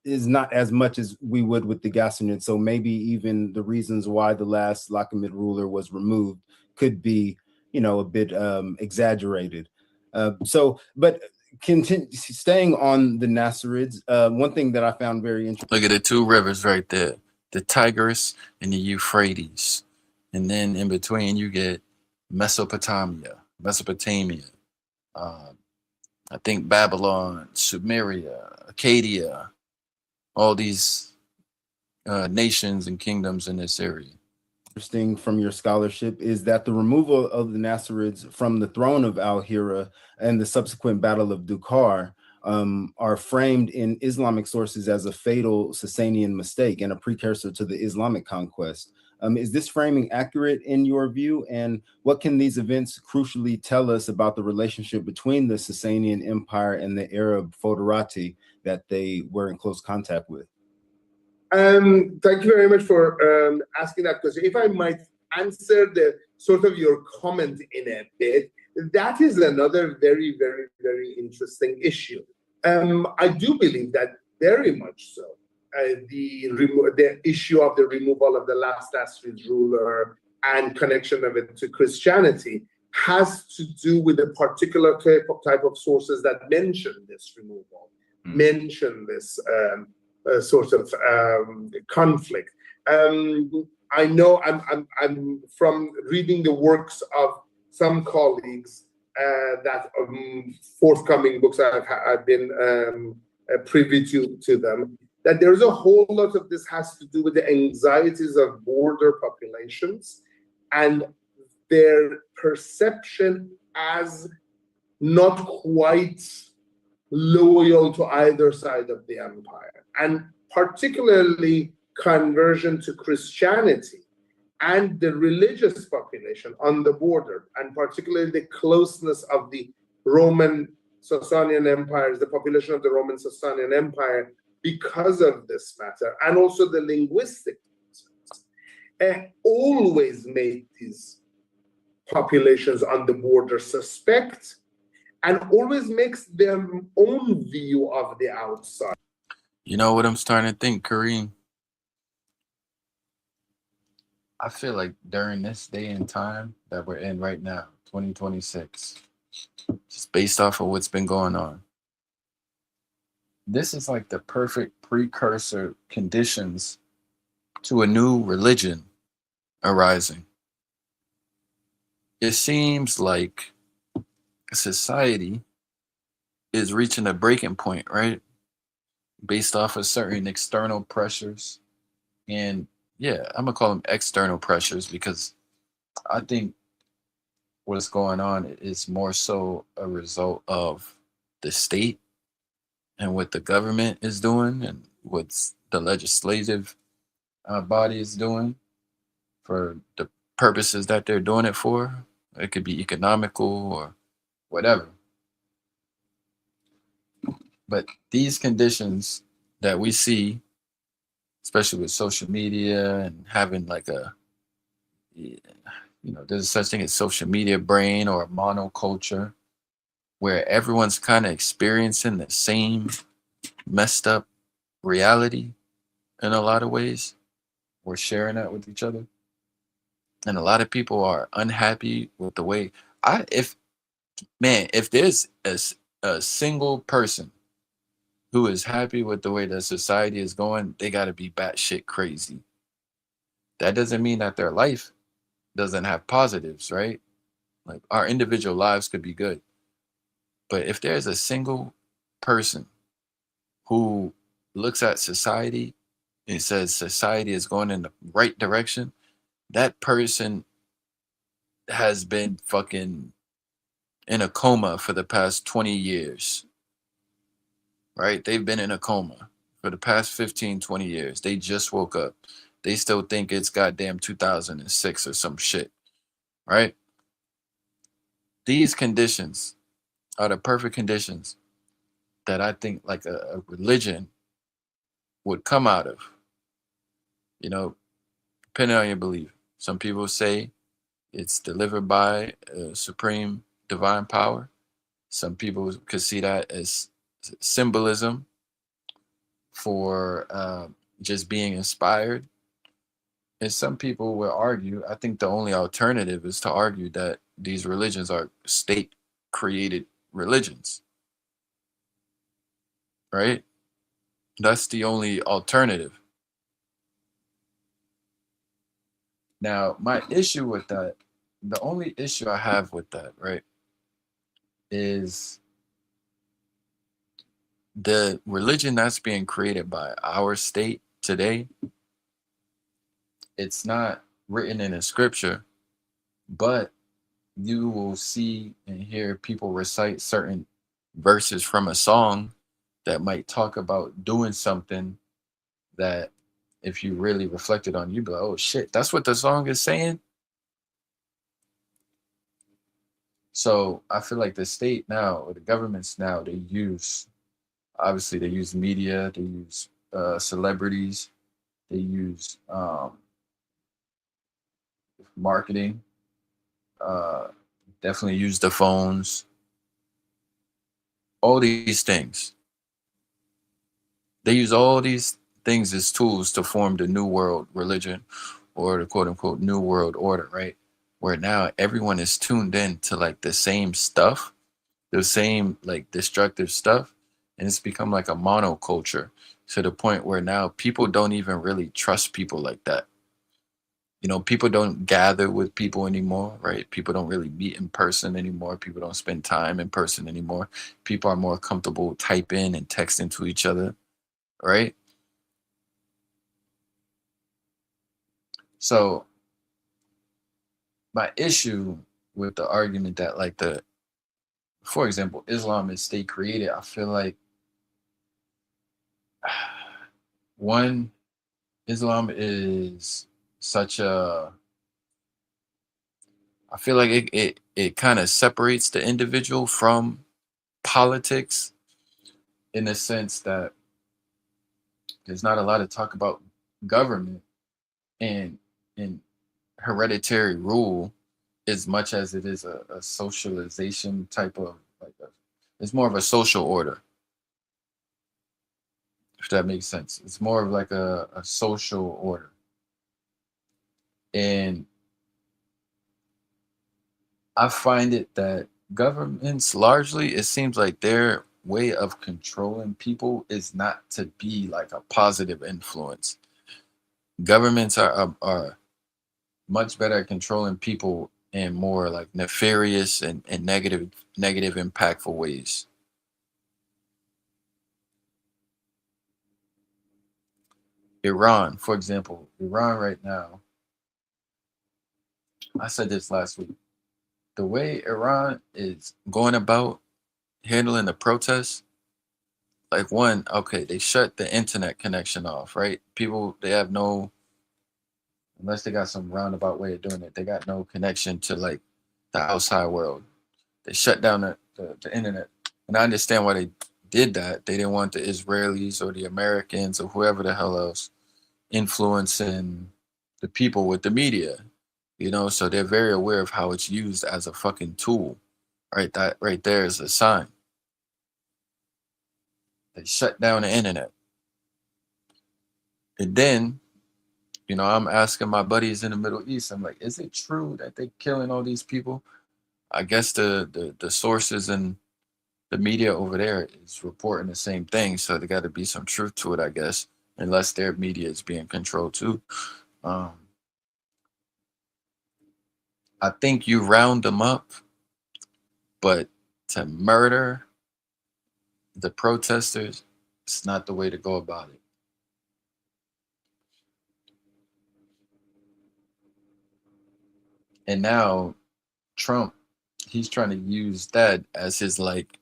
is not as much as we would with the Ghassanids. So maybe even the reasons why the last Lakhamid ruler was removed could be, a bit exaggerated. But staying on the Nasserids, one thing that I found very interesting. Look at the two rivers right there, the Tigris and the Euphrates. And then in between you get Mesopotamia, I think Babylon, Sumeria, Acadia, all these nations and kingdoms in this area. Interesting from your scholarship is that the removal of the Nasserids from the throne of Al-Hira and the subsequent Battle of Dukar are framed in Islamic sources as a fatal Sasanian mistake and a precursor to the Islamic conquest. Is this framing accurate in your view? And what can these events crucially tell us about the relationship between the Sasanian Empire and the Arab Foederati that they were in close contact with? Thank you very much for asking that question. If I might answer the sort of your comment in a bit, that is another very, very, very interesting issue. I do believe that very much so. The issue of the removal of the last Asrid ruler and connection of it to Christianity has to do with a particular type of sources that mention this removal, mention this sort of conflict. I know I'm from reading the works of some colleagues that forthcoming books I've been privy to them, that there's a whole lot of this has to do with the anxieties of border populations and their perception as not quite loyal to either side of the empire, and particularly conversion to Christianity and the religious population on the border, and particularly the closeness of the Roman Sasanian empires, the population of the Roman Sasanian empire, because of this matter, and also the linguistic concerns, always made these populations on the border suspect, and always makes their own view of the outside. You know what I'm starting to think, Kareem? I feel like during this day and time that we're in right now, 2026, just based off of what's been going on, this is like the perfect precursor conditions to a new religion arising. It seems like society is reaching a breaking point, right? Based off of certain external pressures. And yeah, I'm gonna call them external pressures because I think what's going on is more so a result of the state and what the government is doing and what the legislative body is doing for the purposes that they're doing it for. It could be economical or whatever. But these conditions that we see, especially with social media and having like there's such thing as social media brain or monoculture, where everyone's kind of experiencing the same messed up reality in a lot of ways. We're sharing that with each other. And a lot of people are unhappy with the way if there's a single person who is happy with the way that society is going, they got to be batshit crazy. That doesn't mean that their life doesn't have positives, right? Like our individual lives could be good. But if there's a single person who looks at society and says society is going in the right direction, that person has been fucking in a coma for the past 20 years, right? They've been in a coma for the past 15, 20 years. They just woke up. they still think it's goddamn 2006 or some shit, right? These conditions are the perfect conditions that I think like a religion would come out of, you know, depending on your belief. Some people say it's delivered by a supreme divine power. Some people could see that as symbolism for just being inspired. And some people will argue, I think the only alternative is to argue that these religions are state created religions, right? That's the only alternative. Now, my issue with that, the only issue I have with that, right, is the religion that's being created by our state today. It's not written in a scripture, but you will see and hear people recite certain verses from a song that might talk about doing something that if you really reflected on, you'd be like, oh shit, that's what the song is saying. So I feel like the state now, or the governments now, they use media, they use celebrities, they use marketing, definitely use the phones, all these things. They use all these things as tools to form the new world religion, or the quote unquote new world order, right? Where now everyone is tuned in to like the same stuff, the same like destructive stuff. And it's become like a monoculture to the point where now people don't even really trust people like that. You know, people don't gather with people anymore, right? People don't really meet in person anymore. People don't spend time in person anymore. People are more comfortable typing and texting to each other, right? So my issue with the argument that like for example, Islam is state created, I feel like one, Islam is such a, I feel like it kind of separates the individual from politics in the sense that there's not a lot of talk about government and hereditary rule as much as it is a socialization type of it's more of a social order, if that makes sense. It's more of like a social order. And I find it that governments largely, it seems like their way of controlling people is not to be like a positive influence. Governments are much better at controlling people in more like nefarious and negative impactful ways. Iran, for example, Iran right now, I said this last week, the way Iran is going about handling the protests, like one, okay, they shut the internet connection off, right? People, they have no, unless they got some roundabout way of doing it, they got no connection to like the outside world. They shut down the internet. And I understand why they did that. They didn't want the Israelis or the Americans or whoever the hell else influencing the people with the media, you know, so they're very aware of how it's used as a fucking tool. Right, that right there is a sign. They shut down the internet. And then, you know, I'm asking my buddies in the Middle East, I'm like, is it true that they're killing all these people? I guess the sources and the media over there is reporting the same thing, so there got to be some truth to it, I guess, unless their media is being controlled too. I think you round them up, but to murder the protesters, it's not the way to go about it. And now Trump, he's trying to use that as his like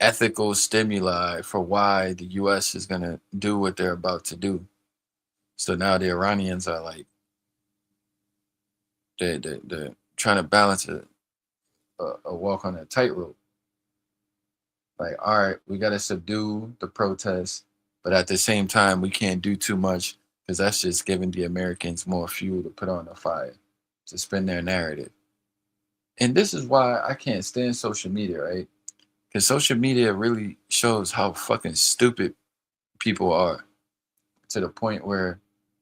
ethical stimuli for why the US is going to do what they're about to do. So now the Iranians are like, they're trying to balance a walk on a tightrope. Like, all right, we got to subdue the protests, but at the same time, we can't do too much because that's just giving the Americans more fuel to put on the fire, to spin their narrative. And this is why I can't stand social media, right? Because social media really shows how fucking stupid people are, to the point where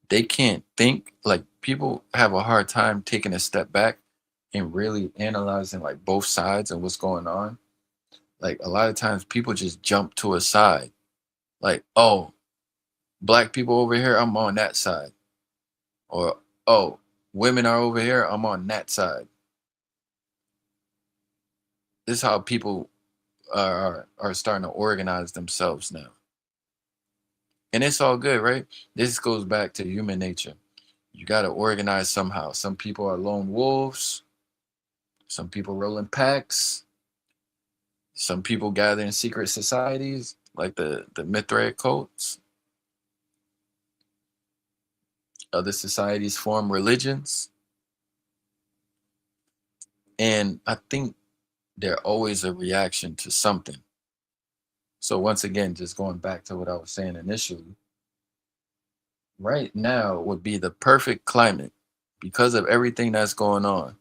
they can't think. Like, people have a hard time taking a step back and really analyzing like both sides and what's going on. Like, a lot of times people just jump to a side. Like, oh, black people over here, I'm on that side. Or, oh, women are over here, I'm on that side. This is how people are starting to organize themselves now. And it's all good, right? This goes back to human nature. You got to organize somehow. Some people are lone wolves. Some people roll in packs. Some people gather in secret societies, like the Mithraic cults. Other societies form religions. And I think they're always a reaction to something. So once again, just going back to what I was saying initially, right now would be the perfect climate because of everything that's going on.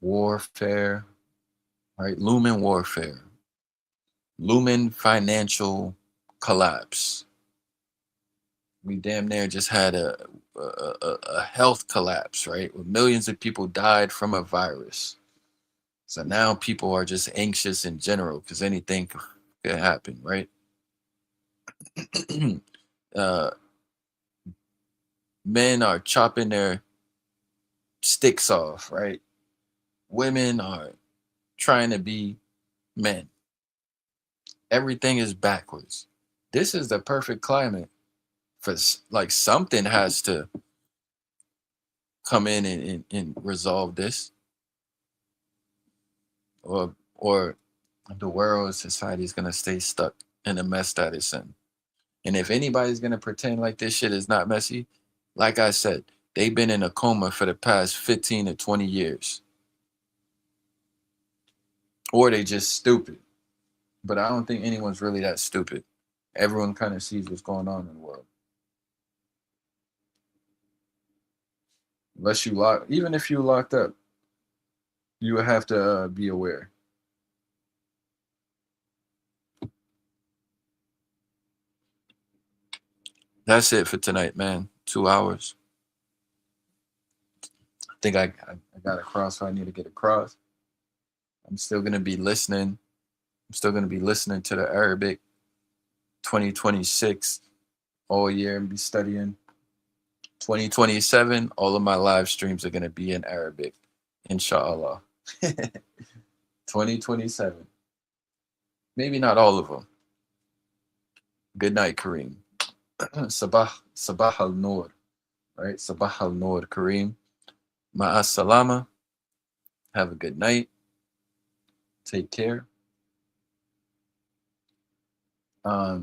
Warfare, right? Looming warfare, looming financial collapse. We damn near just had a health collapse, right? Where millions of people died from a virus. So now people are just anxious in general because anything could happen, right? Men are chopping their sticks off, right? Women are trying to be men. Everything is backwards. This is the perfect climate for, like, something has to come in and resolve this, or the world society is gonna stay stuck in the mess that it's in. And if anybody's gonna pretend like this shit is not messy, like I said, they've been in a coma for the past 15 to 20 years. Or they just stupid. But I don't think anyone's really that stupid. Everyone kind of sees what's going on in the world. Unless you even if you locked up, you would have to be aware. That's it for tonight, man. 2 hours. I think I got across what I need to get across. I'm still going to be listening. I'm still going to be listening to the Arabic 2026 all year and be studying. 2027, all of my live streams are going to be in Arabic, inshallah. 2027. Maybe not all of them. Good night, Kareem. Sabah al-Nur, right? Sabah al-Nur, Kareem. Ma'as salama. Have a good night. Take care. But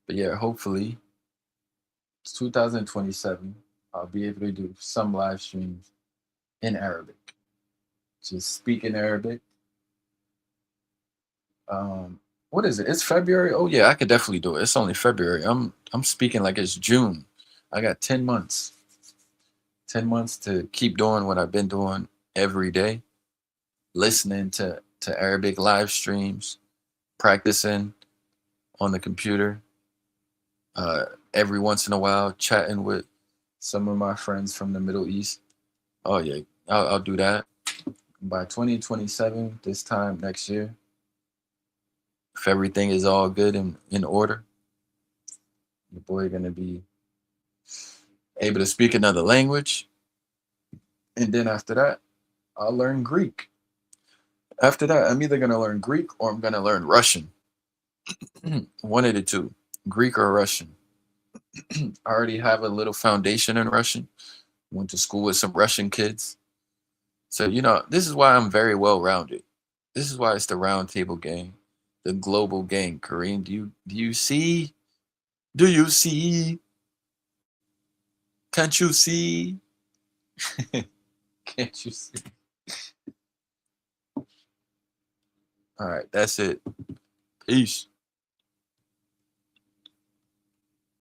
yeah, hopefully, it's 2027. I'll be able to do some live streams in Arabic. Just speak in Arabic. What is it? It's February. Oh yeah, I could definitely do it. It's only February. I'm speaking like it's June. I got 10 months. 10 months to keep doing what I've been doing every day, listening to Arabic live streams, practicing on the computer, every once in a while chatting with some of my friends from the Middle East. Oh yeah, I'll do that. By 2027, this time next year, if everything is all good and in order, the boy gonna be able to speak another language. And then after that, I'll learn Greek. After that, I'm either gonna learn Greek or I'm gonna learn Russian. One of the two, Greek or Russian. I already have a little foundation in Russian. Went to school with some Russian kids. So, this is why I'm very well-rounded. This is why it's the round table gang, the global gang. Kareem, do you see? Do you see? Can't you see? Can't you see? All right, that's it. Peace.